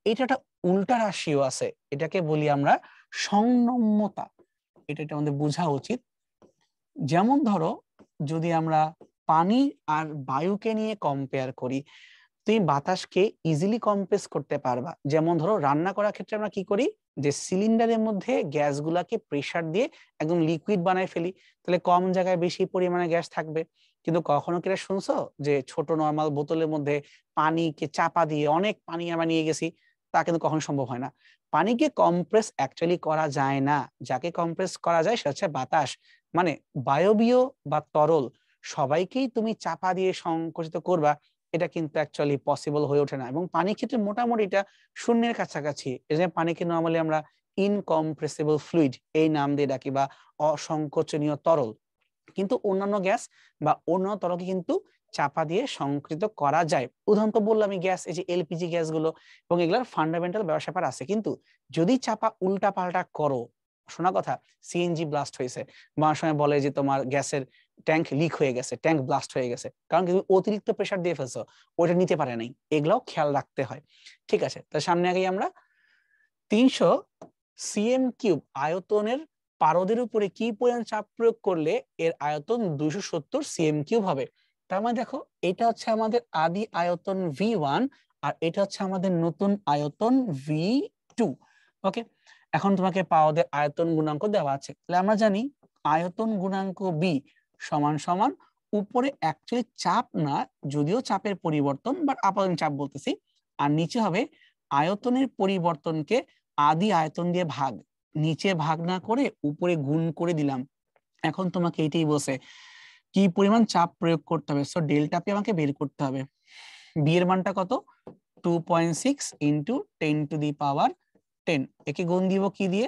এটা একটা উল্টা রাশিও আছে, এটাকে বলি আমরা সংনম্যতা। এটা আমাদের বোঝা উচিত। যেমন ধরো, যদি আমরা পানি আর বায়ুকে নিয়ে কম্পেয়ার করি, তুমি বাতাসকে ইজিলি কম্প্রেস করতে পারবা। যেমন ধরো রান্না করার ক্ষেত্রে আমরা কি করি, যে সিলিন্ডারের মধ্যে গ্যাসগুলাকে প্রেসার দিয়ে একদম লিকুইড বানায় ফেলি, তাহলে কম জায়গায় বেশি পরিমাণে গ্যাস থাকবে। কিন্তু কখনো কি এটা শুনছো যে ছোট নর্মাল বোতলের মধ্যে পানিকে চাপা দিয়ে অনেক পানি আমরা নিয়ে গেছি? তা কিন্তু কখনো সম্ভব হয় না। পানিকে কম্প্রেস অ্যাকচুয়ালি করা যায় না, যাকে কম্প্রেস করা যায় সেটা হচ্ছে বাতাস। মানে বায়বীয় বা তরল সবাইকেই তুমি চাপা দিয়ে সংকুচিত করবা, এটা কিন্তু অ্যাকচুয়ালি পসিবল হয়ে ওঠে না। এবং পানির ক্ষেত্রে মোটামুটি এটা শূন্যের কাছাকাছি। এই যে পানিকে নর্মালি আমরা ইনকম্প্রেসিবল ফ্লুইড এই নাম দিয়ে ডাকি, বা অসংকোচনীয় তরল। কিন্তু অন্যান্য গ্যাস বা অন্যান্য তরলকে কিন্তু চাপা দিয়ে সংকৃত করা যায়। উদাহরণ তো বললাম আমি গ্যাস, এই যে এলপিজি গ্যাসগুলো, এবং এগুলোর ফান্ডামেন্টাল ব্যাপার আছে। কিন্তু যদি চাপা উল্টা পাল্টা করো, শোনা কথা, সিএনজি ব্লাস্ট হয়েছে, বা সময় বলে যে তোমার গ্যাসের ট্যাঙ্ক লিক হয়ে গেছে, ট্যাঙ্ক ব্লাস্ট হয়ে গেছে, কারণ তুমি অতিরিক্ত প্রেসার দিয়ে ফেলছো, ওটা নিতে পারে নাই। এগুলাও খেয়াল রাখতে হয়। ঠিক আছে, তো সামনে আগেই আমরা 300 সিএম কিউব আয়তনের পারদের উপরে কি পরিমাণ চাপ প্রয়োগ করলে এর আয়তন 270 সিএম কিউব হবে। তার মানে দেখো, এটা হচ্ছে আমাদের আদি আয়তন V1 আর এটা হচ্ছে আমাদের নতুন আয়তন V2। ওকে, এখন তোমাকে পারদের আয়তন গুণাঙ্ক দেওয়া আছে, তাহলে আমরা জানি আয়তন গুণাঙ্ক বি সমান সমান উপরে অ্যাকচুয়ালি চাপ না, যদিও চাপের পরিবর্তন, বাট আপাতত চাপ বলতেছি, আর নিচে হবে আয়তনের পরিবর্তনকে আদি আয়তন দিয়ে ভাগ, নিচে ভাগ না করে উপরে গুণ করে দিলাম। এখন তোমাকে এটাই বলছে কি পরিমাণ চাপ প্রয়োগ করতে হবে। সো ডেল্টা পি আমাকে বের করতে হবে। বি এর মানটা কত? 2.6 ইন্টু 10⁻10। একে গুণ দিব কি দিয়ে?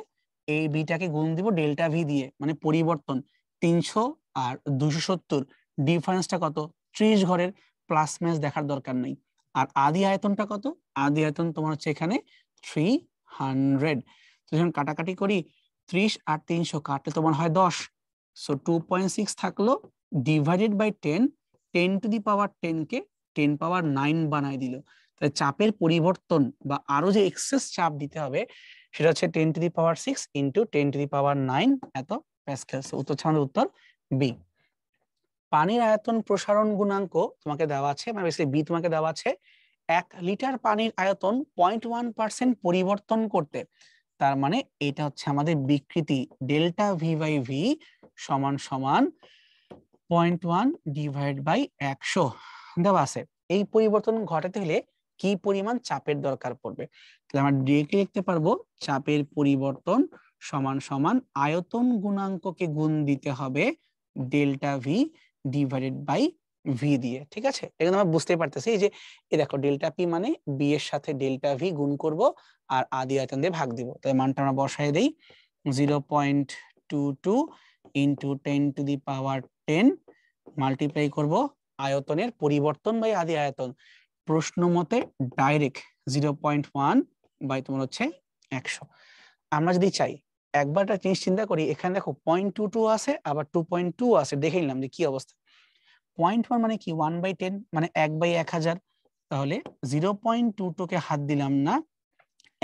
এই বিটাকে গুণ দিব ডেল্টা ভি দিয়ে, মানে পরিবর্তন। 300 আর 270, ডিফারেন্সটা কত? 30 ঘরের, প্লাস মাইনাস দেখার দরকার নাই। আর আদি আয়তনটা কত? আদি আয়তন তোমার হচ্ছে এখানে 300। তো যখন কাটাকাটি করি, 30 আর 300 কাটলে তোমার হয় 10। সো 2.6 থাকলো ডিভাইডেড বাই 10, 10⁻10 কে 10⁻9 বানাই দিল। তাহলে চাপের পরিবর্তন বা আরো যে এক্সেস চাপ দিতে হবে সেটা হচ্ছে 10⁻6 ইন্টু 10⁻9 এত প্যাসকেল। উত্তর হচ্ছে আমাদের উত্তর বি। পানির আয়তন প্রসারণ গুণাঙ্ক তোমাকে দেওয়া আছে, মানে বেসিক্যালি বি তোমাকে দেওয়া আছে 1 লিটার পানির আয়তন 0.1% পরিবর্তন করতে। তার মানে এটা হচ্ছে আমাদের বিকৃতি ডেল্টা ভি বাই ভি সমান সমান 0.1 ডিভাইড বাই 100 দেওয়া আছে। এই পরিবর্তন ঘটাতে হলে কি পরিমাণ চাপের দরকার পড়বে? তাহলে আমরা ডিরেক্টলি লিখতে পারবো চাপের পরিবর্তন সমান সমান আয়তন গুণাঙ্ককে গুণ দিতে হবে delta V divided by V দিয়ে। ঠিক আছে, এখানে আমরা বুঝতে পারতেছি যে এই দেখো ডেল্টা পি মানে বি এর সাথে ডেল্টা ভি গুণ করব আর আদি আয়তন দিয়ে ভাগ দিব। তাই মানটা আমরা বসাই দেই 0.22 ইন্টু 10⁻10 মাল্টিপ্লাই করব আয়তনের পরিবর্তন বাই আদি আয়তন। প্রশ্ন মতে ডাইরেক্ট 0.1 বাই তোমার হচ্ছে 100। আমরা যদি চাই একবার একটা জিনিস চিন্তা করি, এখানে দেখো 0.22 আছে আবার 2.2 আছে, দেখে নিলাম যে কি অবস্থা। 0.1 মানে কি 1/10 মানে 1/1000। তাহলে 0.22 কে হাত দিলাম না,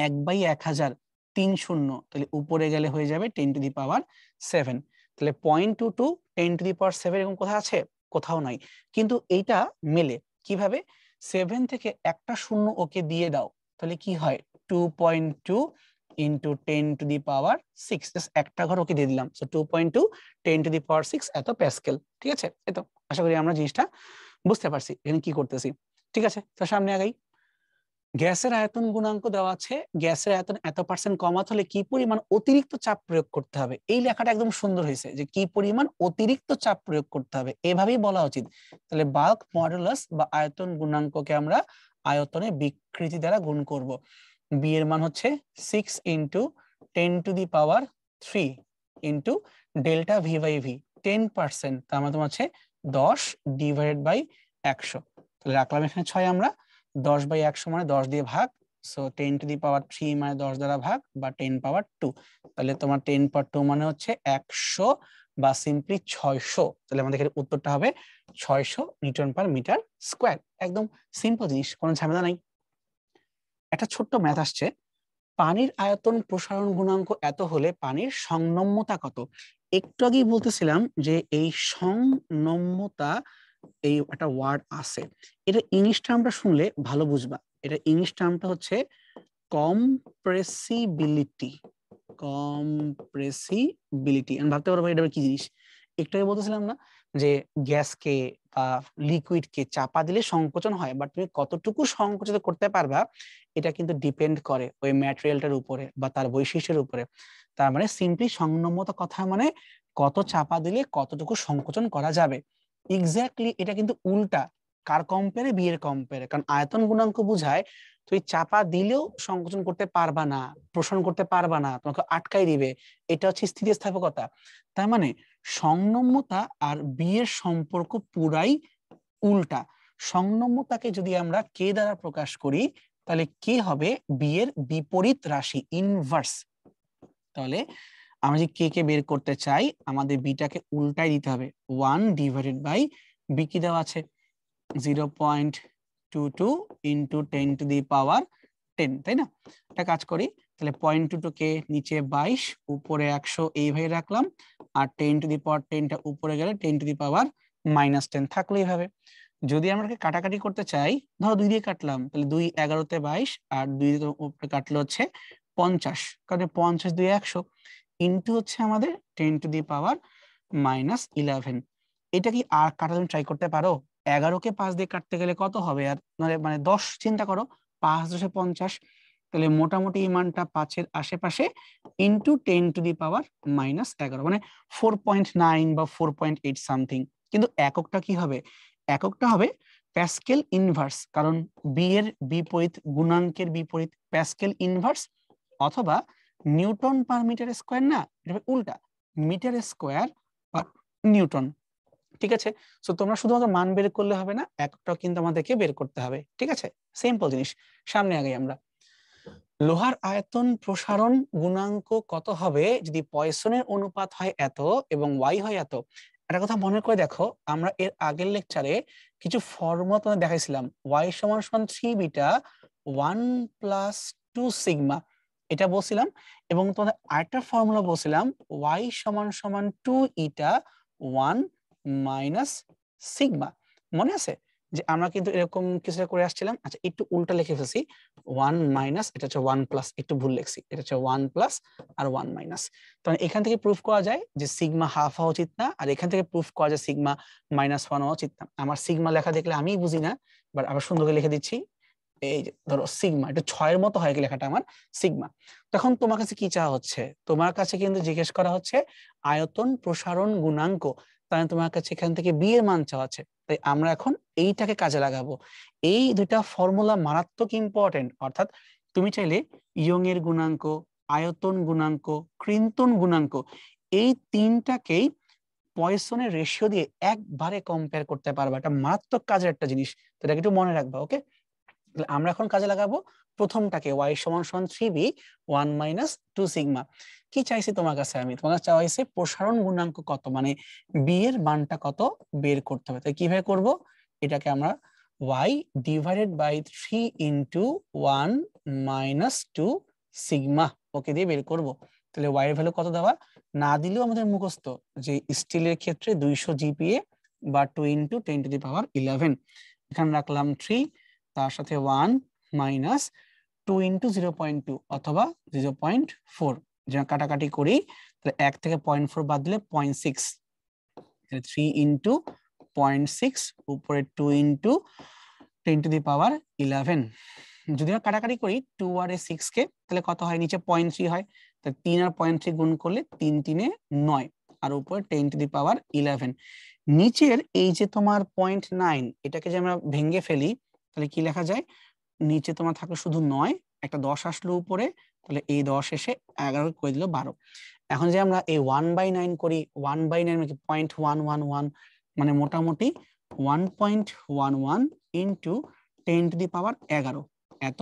1/1000 3 শূন্য, তাহলে উপরে গেলে হয়ে যাবে 10⁻7। তাহলে 0.22 10⁻7 এরকম কোথাও আছে? কোথাও নাই। কিন্তু এইটা মেলে কিভাবে? 7 থেকে একটা শূন্য ওকে দিয়ে দাও, তাহলে কি হয় 2.2 ইন্টু 10⁻6, একটা ঘর ওকে দিয়ে দিলাম। সো 2.2 10⁻6 এত প্যাসকেল। ঠিক আছে, এই তো আশা করি আমরা জিনিসটা বুঝতে পারছি এখানে কি করতেছি। ঠিক আছে, তো সামনে আগাই। গ্যাসের আয়তন গুণাঙ্ক দেওয়া আছে, গ্যাসের আয়তন এত পার্সেন্ট কমাতে হলে কি পরিমাণ অতিরিক্ত চাপ প্রয়োগ করতে হবে। এই লেখাটা একদম সুন্দর হয়েছে যে কি পরিমাণ অতিরিক্ত চাপ প্রয়োগ করতে হবে, এভাবেই বলা উচিত। তাহলে বাল্ক মডুলাস বা আয়তন গুণাঙ্ককে আমরা আয়তনের বিকৃতি দ্বারা গুণ করব। বি এর মান হচ্ছে 6 into 10⁻3 into delta V by V 10%, তার মানে তোমার হচ্ছে 10 ডিভাইডেড বাই 100। তাহলে রাখলাম এখানে 6, আমরা 10/100 মানে 10 দিয়ে ভাগ, সো 10⁻3 মানে 10 দ্বারা ভাগ বা 10⁻2। তাহলে তোমার 10⁻2 মানে হচ্ছে 100 বা সিম্পলি 600। তাহলে আমাদের এখানে উত্তরটা হবে 600 নিউটন পার মিটার স্কয়ার। একদম সিম্পল জিনিস, কোনো ঝামেলা নাই। একটা ছোট্ট ম্যাথ আসছে, পানির আয়তন প্রসারণ গুণাঙ্ক এত হলে পানির সংনম্যতা কত? একটু আগেই বলতেছিলাম যে এই সংনম্যতা, এই একটা ওয়ার্ড আছে, এটা ইংলিশ টার্মটা শুনলে ভালো বুঝবা। এটা ইংলিশ টার্মটা হচ্ছে কম্প্রেসিবিলিটি। কম্প্রেসিবিলিটি আমি ভাবতে পারবো এটা কি জিনিস। একটু আগে বলতেছিলাম না যে গ্যাসকে বা লিকুইডকে চাপা দিলে সংকোচন হয়, বাট তুমি কতটুকু সংকোচিত করতে পারবা এটা কিন্তু ডিপেন্ড করে ওই ম্যাটেরিয়ালটার উপরে বা তার বৈশিষ্ট্যের উপরে। তার মানে সিম্পলি সংনম্যতা কথা মানে কত চাপা দিলে কতটুকু সংকোচন করা যাবে। এক্স্যাক্টলি এটা কিন্তু উল্টা, কার কম্পেয়ারে? বি এর কম্পেয়ারে। কারণ আয়তন গুণাঙ্ক বুঝায় তুই চাপা দিলেও সংকোচন করতে পারবা না, প্রসারণ করতে পারবা না, তোমাকে আটকাই দিবে। এটা হচ্ছে স্থিতিস্থাপকতা। তার মানে সংনম্যতা আর বি এর সম্পর্ক পুরাই উল্টা। সংনম্যতাকে যদি আমরা কে দ্বারা প্রকাশ করি তাহলে কে হবে বি এর বিপরীত রাশি, ইনভার্স। তাহলে আমরা যদি কে কে বের করতে চাই আমাদের বিটাকে উল্টাই দিতে হবে। 1 ডিভাইডেড বাই বি কি দেওয়া আছে 0.22 ইন্টু 10⁻10, তাই না? একটা কাজ করি, তাহলে 0.22 কে নিচে 22 উপরে 100 এইভাবে রাখলাম, আর 10⁻10টা উপরে গেলে 10⁻−10 থাকলো এইভাবে। যদি আমরা কাটাকাটি করতে চাই, ধরো 2 দিয়ে কাটলাম, তাহলে 2 11তে 22 আর 2 দিয়ে উপরে কাটলে হচ্ছে 50, কারণ 50 2 100 ইন্টু হচ্ছে আমাদের 10⁻−11। এটা কি আর কাটার ট্রাই করতে পারো? 11কে 5 দিয়ে কাটতে গেলে কত হবে? আর মানে 10 চিন্তা করো, 5 10 50, তাহলে মোটামুটি এই মানটা 5-এর আশেপাশে ইন্টু 10⁻−11 মানে 4.9 বা 4.8 সামথিং। কিন্তু এককটা কি হবে? এককটা হবে প্যাসকেল ইনভার্স, কারণ বি এর বিপরীত গুণাঙ্কের বিপরীত প্যাসকেল ইনভার্স, অথবা নিউটন পার মিটার স্কয়ার। না, এটা উল্টা, মিটার স্কয়ার পার নিউটন। ঠিক আছে, সো তোমরা শুধুমাত্র মান বের করলে হবে না, একটাও কিন্তু আমাদেরকে বের করতে হবে। ঠিক আছে, সিম্পল জিনিস। সামনে আগে আমরা লোহার আয়তন প্রসারণ গুণাঙ্ক কত হবে যদি পয়সনের অনুপাত হয় এত এবং ওয়াই হয় এত। একটা কথা মনে করে দেখো, আমরা এর আগের লেকচারে কিছু ফর্মুলা তোমাদের দেখাইছিলাম। ওয়াই সমান সমান 3 বিটা 1 প্লাস 2 সিগমা, এটা বলছিলাম। এবং তোমাদের আরেকটা ফর্মুলা বলছিলাম, ওয়াই সমান সমান 2 ইটা 1 মাইনাস সিগমা, মনে আছে? যে আমরা কিন্তু এরকম কিছু করে আসছিলাম। আচ্ছা একটু উল্টা লিখে ফেলছি, 1 মাইনাস, এটা হচ্ছে 1 প্লাস, একটু ভুল লিখছি, এটা হচ্ছে 1 প্লাস আর 1 মাইনাস। তখন এখান থেকে প্রুফ করা যায় যে সিগমা হাফ হওয়া উচিত না, আর এখান থেকে প্রুফ করা যায় সিগমা -1 হওয়া উচিত না। আমার সিগমা লেখা দেখলে আমিই বুঝি না, বাট আবার সুন্দর করে লিখে দিচ্ছি। এই যে ধরো সিগমা, এটা 6 এর মতো হয় লেখাটা আমার সিগমা। তখন তোমার কাছে কি চাওয়া হচ্ছে? তোমার কাছে কিন্তু জিজ্ঞেস করা হচ্ছে আয়তন প্রসারণ গুণাঙ্ক, তাহলে তোমার কাছে এখান থেকে বি এর মান চাওয়া আছে। তাই আমরা এখন এইটাকে কাজে লাগাবো। এই দুইটা ফর্মুলা মারাত্মক ইম্পর্টেন্ট, অর্থাৎ তুমি চাইলে ইয়ং এর গুণাঙ্ক, আয়তন গুণাঙ্ক, ক্রিন্তন গুণাঙ্ক, এই তিনটাকেই পয়সনের রেশিও দিয়ে একবারে কম্পেয়ার করতে পারবা। এটা মারাত্মক কাজের একটা জিনিস, তো এটাকে একটু মনে রাখবা। ওকে, আমরা এখন কাজে লাগাবো প্রথমটাকে, y সমান সমান 3b 1 মাইনাস 2 সিগমা। কি চাইছি তোমার কাছে? আমি তোমার কাছে চাইছি প্রসারণ গুণাঙ্ক কত, মানে b এর মানটা কত বের করতে হবে। তাই কিভাবে করব? এটাকে আমরা y divided by 3 into 1 minus 2 sigma ওকে দিয়ে বের করব। তাহলে y এর ভ্যালু কত দেওয়া না দিলেও আমাদের মুখস্থ, যে স্টিলের ক্ষেত্রে 200 জিপিএ বা 2 ইনটু 10 টু দি পাওয়ার 11। এখানে রাখলাম 3, তার সাথে 1 মাইনাস 2 ইন্টু 0.2 অথবা 0.4, যেন কাটাকাটি করি তাহলে 1 থেকে 0.4 বাদ দিলে 0.6, 3 ইন্টু 0.6 উপরে 2 ইন্টু 10 টু দি পাওয়ার 11। যদি আমরা কাটাকাটি করি 2 আর 6 কে, তাহলে কত হয়? নিচে 0.3 হয়, তাহলে 3 আর 0.3 গুণ করলে 3 3 9 আর উপরে 10 টু দি পাওয়ার 11। নিচের এই যে তোমার 0.9, এটাকে যে আমরা ভেঙে ফেলি তাহলে কি লেখা যায়? নিচে তোমার থাকলো শুধু 9, একটা 10 আসলো উপরে, তাহলে এই 10 এসে 11 করে দিল 12। এখন যে আমরা এই 1/9 করি, 1/9 মানে কি 0.111, মানে মোটামুটি 1.11 ইন্টু 10 টু দি পাওয়ার 11 এত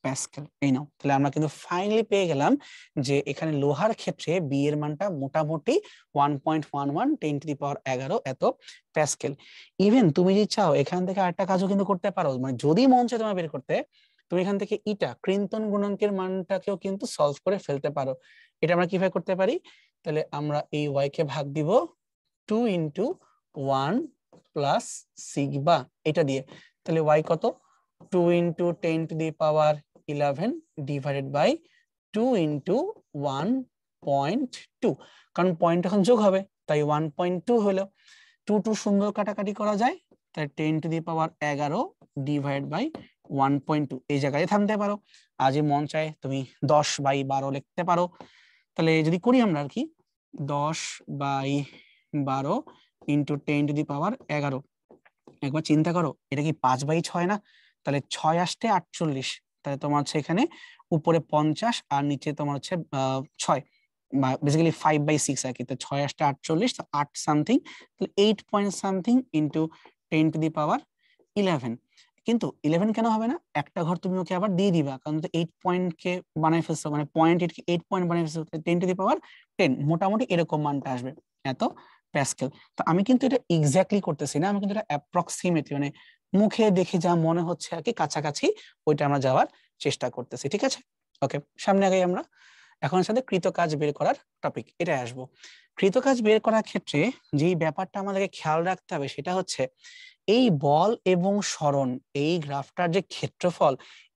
প্যাসকেল। এই নাও, তাহলে আমরা কিন্তু ফাইনালি পেয়ে গেলাম যে এখানে লোহার ক্ষেত্রে বি এর মানটা মোটামুটি 1.11 10 টু দি পাওয়ার 11 এত প্যাসকেল। ইভেন তুমি যদি চাও এখান থেকে আরেকটা কাজও কিন্তু করতে পারো, মানে যদি মন চায় তোমার বের করতে, তুমি এখান থেকে ইটা ক্রিন্তন গুণাঙ্কের মানটাকেও কিন্তু সলভ করে ফেলতে পারো। এটা আমরা কিভাবে করতে পারি? তাহলে আমরা এই y কে ভাগ দিব 2 ইন্টু 1 প্লাস সিগমা এটা দিয়ে, তাহলে y কত? 2 into 10 to the power 11 divided by 2 into 1.2, কারণ পয়েন্ট এখন যোগ হবে তাই 1.2 হলো। 2 2 সুন্দর কাটাকাটি করা যায়, তাই 10 to the power 11 divide by 1.2, এই জায়গায় থামতে পারো। আর যে মন চায় তুমি 10/12 লিখতে পারো। তাহলে যদি করি আমরা আর কি 10/12 ইন্টু 10 টু দি পাওয়ার 11, একবার চিন্তা করো এটা কি 5/6 না? তাহলে 6 আসতে 48, তাহলে তোমার হচ্ছে এখানে উপরে 50 আর নিচে তোমার হচ্ছে 6, বেসিক্যালি 5/6 আর কি। তো 6 আসতে 48, তো 8 সামথিং, তাহলে 8 point something into 10 to the power 11। কিন্তু 11 কেন হবে না? একটা ঘর তুমি ওকে আবার দিয়ে দিবা, কারণ তো 8 পয়েন্ট কে বানাই ফেলছো, মানে 8 পয়েন্ট বানাই ফেলছো, 10 টু দি পাওয়ার 10, মোটামুটি এরকম মানটা আসবে এত প্যাসকেল। তো আমি কিন্তু এটা এক্স্যাক্টলি করতেছি না, আমি কিন্তু এটা অ্যাপ্রক্সিমেটলি, মানে মুখে দেখে যা মনে হচ্ছে আর কি কাছাকাছি, ওইটা আমরা যাওয়ার চেষ্টা করতেছি। ঠিক আছে, ওকে, সামনে আগে আমরা এখন সাথে কৃতকাজ বের করার টপিক এটা আসবো। কৃতকাজ বের করার ক্ষেত্রে যেই ব্যাপারটা আমাদেরকে খেয়াল রাখতে হবে সেটা হচ্ছে এই বল এবং সরণ, এই গ্রাফটার যে ক্ষেত্রফল,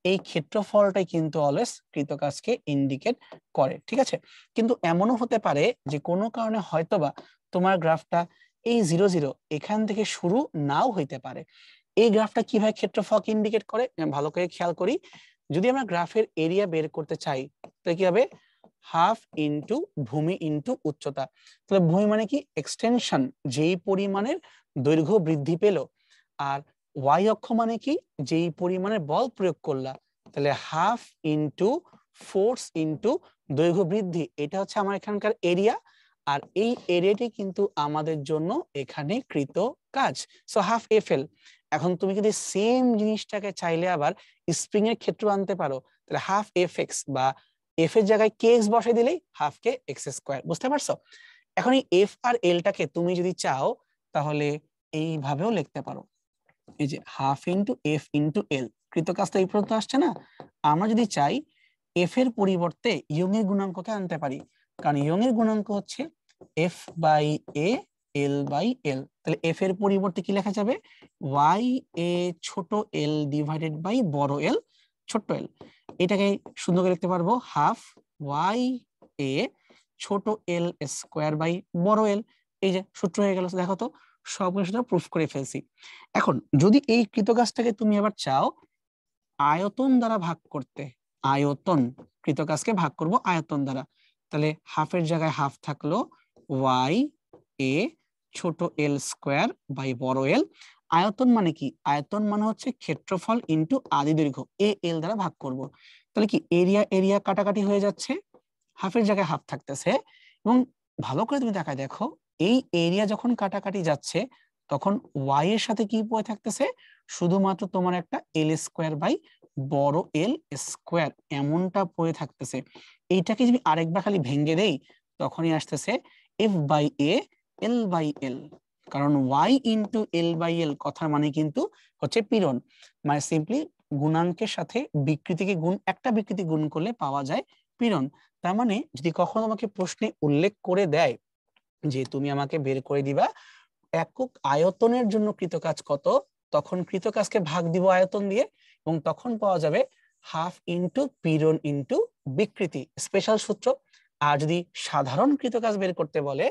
এই ক্ষেত্রফলটাই কিন্তু অলওয়েজ কৃতকাজকে ইন্ডিকেট করে। ঠিক আছে, কিন্তু এমনও হতে পারে যে কোনো কারণে হয়তোবা তোমার গ্রাফটা এই 0 0 এখান থেকে শুরু নাও হইতে পারে। এই গ্রাফটা কিভাবে ক্ষেত্রফলকে ইন্ডিকেট করে ভালো করে খেয়াল করি। যদি আমরা গ্রাফের এরিয়া বের করতে চাই তাহলে কি হবে? হাফ ইন্টু ভূমি ইন্টু উচ্চতা। তাহলে ভূমি মানে কি? এক্সটেনশন, যেই পরিমাণের দৈর্ঘ্য বৃদ্ধি পেল। আর ওয়াই অক্ষ মানে কি? যেই পরিমাণের বল প্রয়োগ করলা। তাহলে হাফ ইন্টু ফোর্স ইন্টু দৈর্ঘ্য বৃদ্ধি, এটা হচ্ছে আমার এখানকার এরিয়া। আর এই এরিয়াটি কিন্তু আমাদের জন্য এখানে কৃত কাজ, সো হাফ এফএল। এখন তুমি যদি সেম জিনিসটাকে চাইলে আবার স্প্রিং এর ক্ষেত্র আনতে পারো, তাহলে হাফ এফ এক্স, বা এফ এর জায়গায় কে এক্স বসাই দিলেই হাফ কে এক্স স্কোয়ার। বুঝতে পারছো? এখন এই এফ আর এলটাকে তুমি যদি চাও তাহলে এইভাবেও লিখতে পারো, এই যে হাফ ইন্টু এফ ইন্টু এল। কৃতকাজটা এই পর্যন্ত আসছে না? আমরা যদি চাই এফ এর পরিবর্তে ইয়ং এর গুণাঙ্ককে আনতে পারি, কারণ ইয়ং এর গুণাঙ্ক হচ্ছে F by A L by L. তাহলে এফ এর পরিবর্তে কি লেখা যাবে, ওয়াই এ ছোট এল ডিভাইডেড বাই বড় এল ছোট এল। এটাকে সুন্দর করে লিখতে পারবো হাফ ওয়াই এ ছোট এল স্কোয়ার বাই বড় এল। এই যে সূত্র হয়ে গেল। দেখো তো সব কিছু প্রুফ করে ফেলছি। এখন যদি এই কৃতকাজটাকে তুমি আবার চাও আয়তন দ্বারা ভাগ করতে, আয়তন, কৃতকাজকে ভাগ করব আয়তন দ্বারা, তাহলে হাফের জায়গায় হাফ থাকলো ওয়াই এ ছোট এল স্কোয়ার বাই বড় এল। আয়তন মানে কি, আয়তন মানে হচ্ছে ক্ষেত্রফল ইনটু আদি দৈর্ঘ্য, এ এল দ্বারা ভাগ করব। তাহলে কি এরিয়া এরিয়া কাটাকাটি হয়ে যাচ্ছে, হাফের জায়গায় হাফ থাকতেছে। এবং ভালো করে তুমি তাকায় দেখো, এই এরিয়া যখন কাটাকাটি যাচ্ছে তখন ওয়াই এর সাথে কি পড়ে থাকতেছে, শুধুমাত্র তোমার একটা এল স্কোয়ার বাই বড় এল স্কোয়ার এমনটা পড়ে থাকতেছে। এইটাকে যদি আরেকবার খালি ভেঙে দেই তখনই আসতেছে F by A L by L. কারণ Y into L by L কথার মানে কিন্তু হচ্ছে পীড়ন, মানে সিম্পলি গুণাঙ্কের সাথে বিকৃতিকে গুণ, একটা বিকৃতি গুণ করলে পাওয়া যায় পীড়ন। তার মানে যদি কখনো আমাকে প্রশ্নে উল্লেখ করে দেয় যে তুমি আমাকে বের করে দিবা একক আয়তনের জন্য কৃতকাজ কত, তখন কৃতকাজকে ভাগ দিব আয়তন দিয়ে এবং তখন পাওয়া যাবে হাফ ইন্টু পীড়ন ইন্টু বিকৃতি, স্পেশাল সূত্র। আর যদি সাধারণ কৃতকাজ বের করতে বলে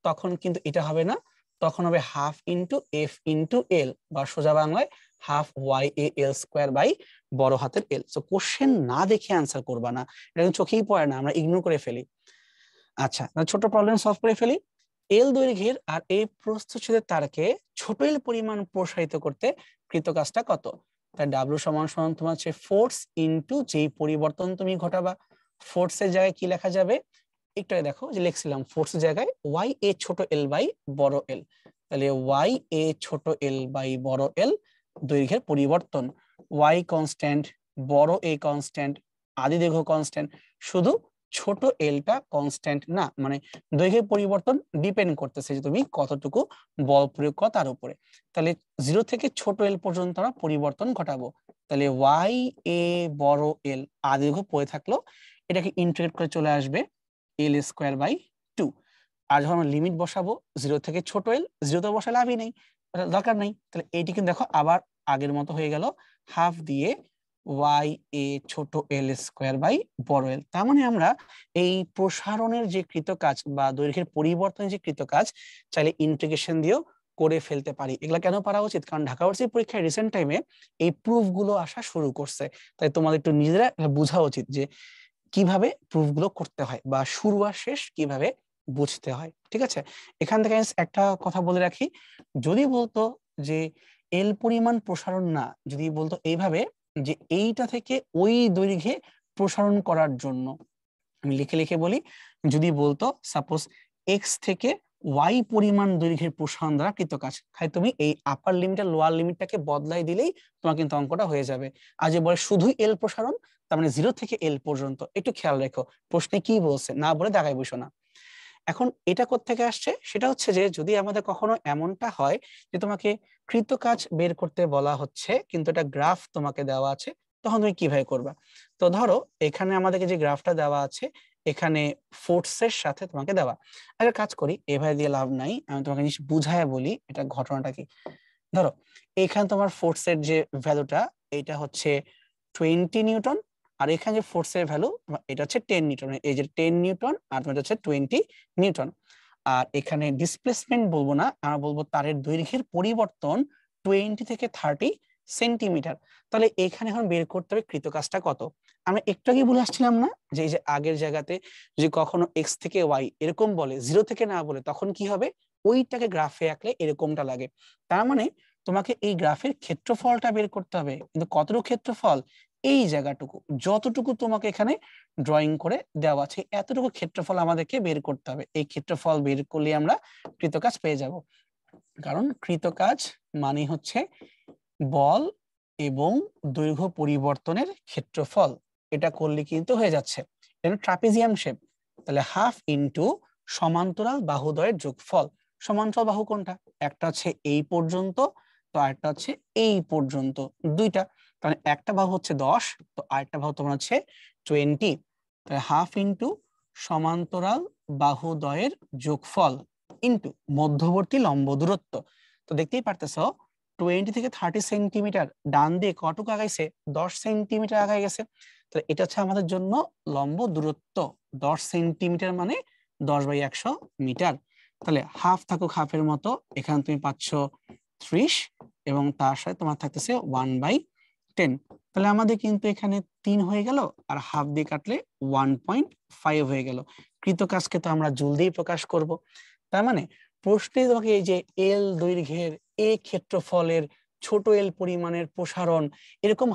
তখন কিন্তু এটা হবে না, তখন হবে half into F into L, বা সোজা বাংলায় half Y A L square by বড় হাতের এল। সো কোশ্চেন না দেখে অ্যান্সার করবা না, এটা চোখেই পড়ে না, আমরা ইগনোর করে ফেলি। আচ্ছা, ছোট প্রবলেম সলভ করে ফেলি। এল দৈর্ঘ্যের আর এই প্রস্থচ্ছেদের তারকে ছোট এল পরিমাণ প্রসারিত করতে কৃতকাজটা কত? তাই ডাব্লিউ সমান সমান তোমার হচ্ছে ফোর্স ইনটু যেই পরিবর্তন তুমি ঘটাবা। ফোর্সের জায়গায় কি লেখা যাবে, একটু আগে দেখো যে লিখছিলাম ফোর্সের জায়গায় ওয়াই এ ছোট এল বাই বড় এল। তাহলে ওয়াই এ ছোট এল বাই বড় এল দৈর্ঘ্যের পরিবর্তন। ওয়াই কনস্ট্যান্ট, বড় এ কনস্ট্যান্ট, আদি দৈর্ঘ্য কনস্ট্যান্ট, শুধু ছোট এলটা কনস্ট্যান্ট না, মানে দৈর্ঘ্যের পরিবর্তন ডিপেন্ড করতেছে যে তুমি কতটুকু বল প্রয়োগ করো তার উপরে। তাহলে জিরো থেকে ছোট এল পর্যন্ত আমরা পরিবর্তন ঘটাবো। তাহলে ওয়াই এ বড় এল আদি দৈর্ঘ্য পড়ে থাকলো, এটাকে ইন্টিগ্রেট করে চলে আসবে এল স্কোয়ার বাই 2। আর যখন আমরা লিমিট বসাবো জিরো থেকে ছোট এল, জিরো তো বসা লাভই নেই, দরকার নেই। তাহলে এইটি কিন্তু দেখো আবার আগের মতো হয়ে গেল, হাফ দিয়ে ওয়াই এ ছোট এল স্কোয়ার বাই বড় এল। তার মানে আমরা এই প্রসারণের যে কৃতকাজ বা দৈর্ঘ্যের পরিবর্তনের যে কৃতকাজ চাইলে ইন্টিগ্রেশন দিয়েও করে ফেলতে পারি। এগুলা কেন পারা উচিত, কারণ ঢাকা ভার্সিটি পরীক্ষায় রিসেন্ট টাইমে এই প্রুফ গুলো আসা শুরু করছে। তাই তোমাদের একটু নিজেরা বোঝা উচিত যে কিভাবে প্রুফ গুলো করতে হয় বা শুরু আর শেষ কিভাবে বুঝতে হয়। ঠিক আছে, এখান থেকে একটা কথা বলে রাখি, যদি বলতো যে এল পরিমাণ প্রসারণ না, যদি বলতো এইভাবে যে এইটা থেকে ওই দৈর্ঘ্যে প্রসারণ করার জন্য, আমি লিখে লিখে বলি, যদি বলতো সাপোজ এক্স থেকে ওয়াই পরিমাণ দৈর্ঘ্যের প্রসারণ দ্বারা কৃতকাজ, খাই তুমি এই আপার লিমিট আর লোয়ার লিমিটটাকে বদলাই দিলেই তোমার কিন্তু অঙ্কটা হয়ে যাবে। আর যে বলে শুধুই এল প্রসারণ, তার মানে জিরো থেকে এল পর্যন্ত, একটু খেয়াল রেখো প্রশ্নে কি বলছে, না বলে দাগায় বসো না। এখন এটা কোত্থেকে আসছে, সেটা হচ্ছে যে যদি আমাদের কখনো এমনটা হয় যে তোমাকে কৃতকাজ বের করতে বলা হচ্ছে কিন্তু এটা গ্রাফ তোমাকে দেওয়া আছে, তখন তুমি কিভাবে করবা। তো ধরো এখানে আমাদেরকে যে গ্রাফটা দেওয়া আছে এখানে ফোর্সের সাথে তোমাকে দেওয়া, একটা কাজ করি এভাবে দিয়ে লাভ নাই, আমি তোমাকে জিনিস বুঝায় বলি এটা ঘটনাটা কি। ধরো এখানে তোমার ফোর্সের যে ভ্যালুটা এটা হচ্ছে 20 নিউটন, আর এখানে যে ফোর্সের ভ্যালু এটা হচ্ছে 10 নিউটন, এই যে 10 নিউটন আর এটা হচ্ছে 20 নিউটন। আর এখানে ডিসপ্লেসমেন্ট বলবো না, আমরা বলবো তারের দৈর্ঘ্যের পরিবর্তন 20 থেকে 30 সেন্টিমিটার। তাহলে এখানে এখন বের করতে হবে কৃতকাজটা কত। আমরা একটু আগে বলে আসছিলাম না যে এই যে আগের জায়গাতে যদি কখনো এক্স থেকে ওয়াই এরকম বলে, জিরো থেকে না বলে, তখন কি হবে, ওইটাকে গ্রাফে আঁকলে এরকমটা লাগে। তার মানে তোমাকে এই গ্রাফের ক্ষেত্রফলটা বের করতে হবে, কিন্তু কতটুকু ক্ষেত্রফল, এই জায়গাটুকু যতটুকু তোমাকে এখানে ড্রয়িং করে দেওয়া আছে এতটুকু ক্ষেত্রফল আমাদেরকে বের করতে হবে। এই ক্ষেত্রফল বের করলে আমরা কৃতকাজ পেয়ে যাব, কারণ কৃতকাজ মানে হচ্ছে বল এবং দৈর্ঘ্য পরিবর্তনের ক্ষেত্রফল। এটা করলে কিন্তু হয়ে যাচ্ছে, এটা ট্রাপিজিয়াম শেপ। তাহলে হাফ ইন্টু সমান্তরাল বাহুদ্বয়ের যোগফল। সমান্তরাল বাহু কোনটা, একটা হচ্ছে এই পর্যন্ত, তো আরেকটা হচ্ছে এই পর্যন্ত, দুইটা। কারণ একটা বাহু হচ্ছে 10, তো আরেকটা বাহু তোমার হচ্ছে 20। তাহলে হাফ ইন্টু সমান্তরাল বাহুদ্বয়ের যোগফল, ইন্টু মধ্যবর্তী লম্ব দূরত্ব। তো দেখতেই পারতেছো 20 থেকে 30 সেন্টিমিটার ডান দিকে কতটুকু আগাইছে, 10 সেন্টিমিটার আগাই গেছে। তাহলে এটা হচ্ছে আমাদের জন্য লম্ব দূরত্ব 10 সেন্টিমিটার, মানে 10/100 মিটার। তাহলে হাফ থাকুক হাফের মতো, এখানে তুমি পাচ্ছ 30 এবং তার সাথে তোমার থাকতেছে 1/10। তাহলে আমাদের কিন্তু এখানে 3 হয়ে গেল, আর হাফ দিয়ে কাটলে 1.5 হয়ে গেল। কৃত কাজকে তো আমরা জুল দিয়ে প্রকাশ করব। তার মানে প্রশ্নে তোমাকে এই যে এল দৈর্ঘ্যের, এ ক্ষেত্রফলের, ছোট এল পরিমাণের প্রসারণ, এরকম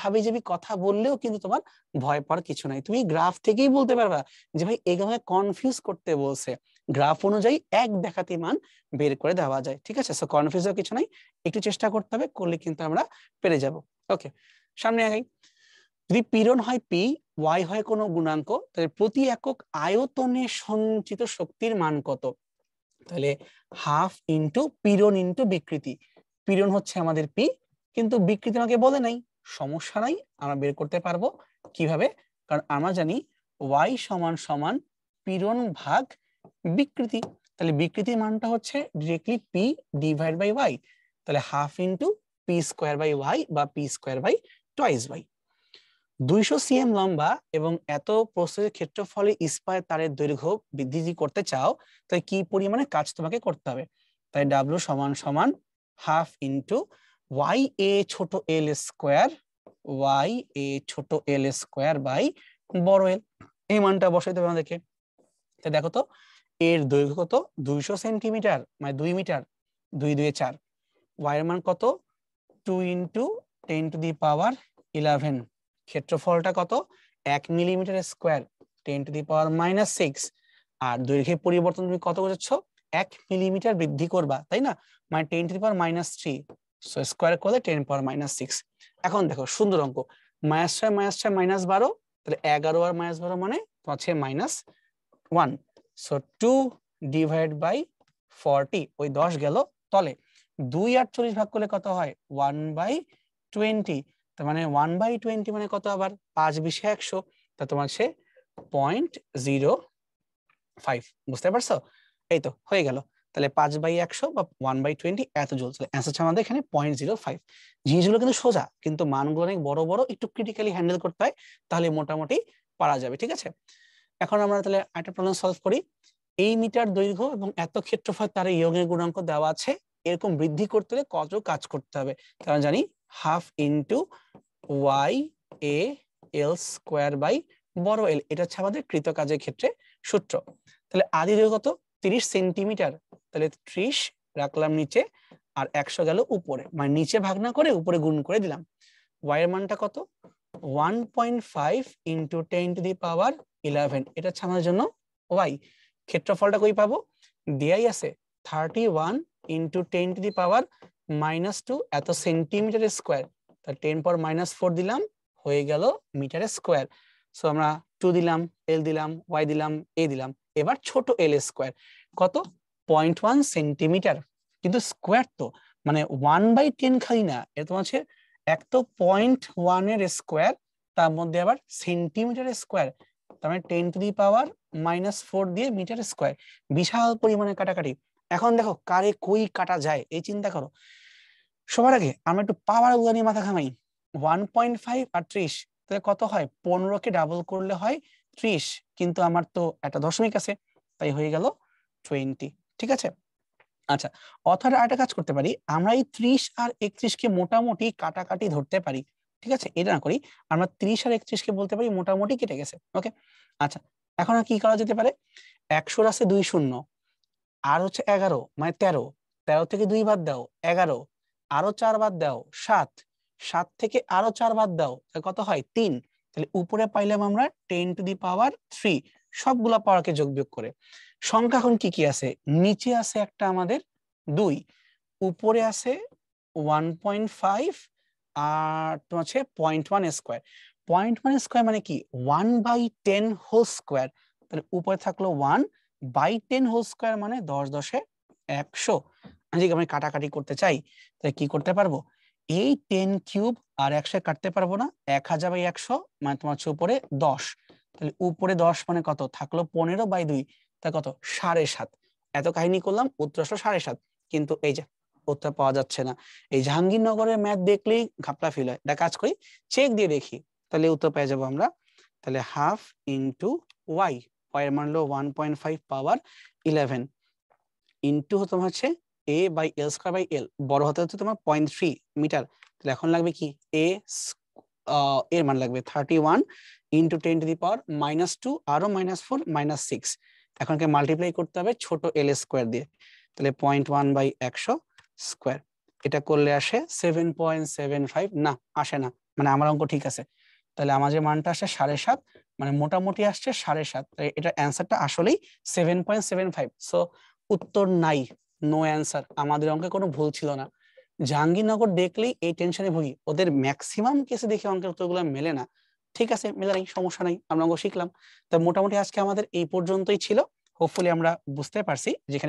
হাবিজাবি কথা বললেও কিন্তু তোমার ভয় পাওয়ার কিছু নাই। তুমি গ্রাফ থেকেই বলতে পারবা যে ভাই এখানে কনফিউজ করতে বলছে, গ্রাফ অনুযায়ী এক দেখাতে মান বের করে দেওয়া যায়। ঠিক আছে, সো কনফিউজের কিছু নাই, একটু চেষ্টা করতে হবে, করলে কিন্তু আমরা পেরে যাব। ওকে, সামনে আগাই। যদি পীড়ন হয় পি, ওয়াই হয় কোনো গুণাঙ্ক, তাহলে প্রতি একক আয়তনে সঞ্চিত শক্তির মান কত? তাহলে হাফ ইন্টু পীড়ন ইন্টু বিকৃতি। পীড়ন হচ্ছে আমাদের পি, কিন্তু বিকৃতি আমাকে বলে নাই, সমস্যা নাই, আমরা বের করতে পারবো। কিভাবে? কারণ আমরা জানি ওয়াই সমান সমান পীড়ন ভাগ বিকৃতি। তাহলে বিকৃতির মানটা হচ্ছে directly P divide by Y. তাহলে half into P square by Y, বা P square by twice Y. 200 CM লম্বা এবং এত প্রস্থের ক্ষেত্রফলে ইস্পাত তারের দৈর্ঘ্য বৃদ্ধি করতে চাও, তাই কি পরিমাণে কাজ তোমাকে করতে হবে? তাই ডাব্লিউ সমান সমান হাফ ইন্টু ওয়াই এ ছোট এল স্কোয়ার, ওয়াই এ ছোট এল স্কোয়ার বাই বড় এল। এই মানটা বসাইতে হবে আমাদেরকে। তাই দেখো তো, এর দৈর্ঘ্য কত? 200 সেন্টিমিটার, মানে 2 মিটার, 2 2 4। ওয়াই এর মান কত? 2 ইন্টু 10⁻11। ক্ষেত্রফলটা কত? 1 মিলিমিটার স্কোয়ার, 10⁻6। আর দৈর্ঘ্যের পরিবর্তন তুমি কত বোঝাচ্ছ? 1 মিলিমিটার বৃদ্ধি করবা, তাই না? মানে 10⁻3, সো স্কোয়ার করলে 10⁻6। এখন দেখো সুন্দর অঙ্ক, -6 -6 -12, তাহলে 11 আর -12 মানে হচ্ছে -1। সো 2 ডিভাইড বাই 40, ওই 10 গেল তলে। 2 আর 40 ভাগ করলে কত হয়? 1/20। তার মানে 1/20 মানে কত? আবার 5 20 100, তা তোমার সে 0.05। বুঝতে পারছো? এই তো হয়ে গেল। তাহলে 5/100 বা 1/20 এত জুল। তাহলে অ্যান্সার হচ্ছে আমাদের এখানে 0.05। জিনিসগুলো কিন্তু সোজা, কিন্তু মানগুলো অনেক বড় বড়, একটু ক্রিটিক্যালি হ্যান্ডেল করতে হয়, তাহলে মোটামুটি পারা যাবে। ঠিক আছে, এখন আমরা তাহলে একটা প্রবলেম সলভ করি। এই মিটার দৈর্ঘ্য এবং এত ক্ষেত্রফল তার ইয়ংয়ের গুণাঙ্ক দেওয়া আছে, এরকম বৃদ্ধি করতে হলে কত কাজ করতে হবে? কারণ জানি half into Y A L square by বড় এল, এটা হচ্ছে আমাদের কৃত কাজের ক্ষেত্রে সূত্র। তাহলে আদি দৈর্ঘ্য কত? 30 সেন্টিমিটার, তাহলে 30 রাখলাম নিচে, আর 100 গেল উপরে, মানে নিচে ভাগ না করে উপরে গুণ করে দিলাম। ওয়াই এর মানটা কত? 1.5 ইন্টু 10⁻11, এটা হচ্ছে আমাদের জন্য ওয়াই। ক্ষেত্রফলটা কই পাবো? দেয়াই আছে 31 ইন্টু 10⁻2 এত সেন্টিমিটার স্কোয়ার, তা 10⁻4 দিলাম, হয়ে গেল মিটার স্কোয়ার। সো আমরা 2 দিলাম, এল দিলাম, ওয়াই দিলাম, এ দিলাম। এবার ছোট এল স্কোয়ার কত? 0.1 সেন্টিমিটার, কিন্তু স্কোয়ার তো, মানে 1/10 খালি না, এটা তোমার হচ্ছে এক তো 0.1 এর স্কোয়ার, তার মধ্যে আবার সেন্টিমিটার স্কোয়ার, তার মানে 10⁻4 দিয়ে মিটার স্কোয়ার। বিশাল পরিমাণে কাটাকাটি। এখন দেখো কারে কই কাটা যায়, এই চিন্তা করো। সবার আগে আমরা একটু পাওয়ার গুলো নিয়ে মাথা ঘামাই। 1.5 আর 30, তাহলে কত হয়? 15কে ডাবল করলে হয় 30, কিন্তু আমার তো একটা দশমিক আছে, তাই হয়ে গেল 20। ঠিক আছে, আচ্ছা, অথবা আরেকটা কাজ করতে পারি, আমরা এই 30 আর 31 কে মোটামুটি কাটাকাটি ধরতে পারি। ঠিক আছে, এটা না করি, আমরা 30 আর 31 কে বলতে পারি মোটামুটি কেটে গেছে। ওকে, আচ্ছা, এখন আর কি করা যেতে পারে? 100 আছে 2 শূন্য, আর হচ্ছে 11 মানে 13, 13 থেকে 2 বাদ দাও 11, আরো 4 বাদ দাও 7, 7 থেকে আরো 4 বাদ দাও, কত হয়? 3। তাহলে উপরে পাইলাম আমরা 10⁻3, সবগুলা পাওয়ারকে যোগ বিয়োগ করে। সংখ্যা এখন কি কি আছে? নিচে আছে একটা আমাদের 2, উপরে আছে 1.5, আর তোমার হচ্ছে 0.1 স্কোয়ার। 0.1 স্কোয়ার মানে কি? 1/10 হোল স্কোয়ার। তাহলে উপরে থাকলো 1/10 হোল স্কোয়ার, মানে 10 10 100। যদি আমি কাটাকাটি করতে চাই, তাহলে কি করতে পারবো? এই 10 কিউব আর 100 কাটতে পারবো না, 1000/100 মানে তোমার হচ্ছে উপরে 10। তাহলে উপরে 10 মানে কত থাকলো? 15/2, তা কত? 7.5। এত কাহিনী করলাম, উত্তর আসলো 7.5, কিন্তু এই যে উত্তর পাওয়া যাচ্ছে না। এই জাহাঙ্গীরনগরের ম্যাথ দেখলেই ঘাপলা ফিল হয়। এটা কাজ করি, চেক দিয়ে দেখি, তাহলে উত্তর পেয়ে যাবো আমরা। তাহলে হাফ ইন্টু ওয়াই, ওয়াই এর মান হলো 1.5 পাওয়ার 11 ইন্টু তোমার হচ্ছে A by L square by L, বড় হতে হচ্ছে তোমার 0.3 মিটার। তাহলে এখন লাগবে কি এ এর মান লাগবে 31 ইন্টু 10⁻², আরো -4 -6। এখনকে মাল্টিপ্লাই করতে হবে ছোট এল স্কোয়ার দিয়ে, তাহলে 0.1/100 স্কোয়ার। এটা করলে আসে 7.75, না আসে না, মানে আমার অঙ্ক ঠিক আছে। তাহলে আমার যে মানটা আসে 7.5, মানে মোটামুটি আসছে 7.5, এটা অ্যান্সারটা আসলেই 7.75। সো উত্তর নাই, নো অ্যান্সার। আমাদের অঙ্কে কোনো ভুল ছিল না। জাহাঙ্গীরনগর দেখলেই এই টেনশনে ভুগি, ওদের ম্যাক্সিমাম কেসে দেখি অঙ্কের উত্তরগুলো মেলে না। ঠিক আছে, মেলে নাই, সমস্যা নাই, আমরা অঙ্ক শিখলাম। তা মোটামুটি আজকে আমাদের এই পর্যন্তই ছিল। হোপফুলি আমরা বুঝতে পারছি যেখানে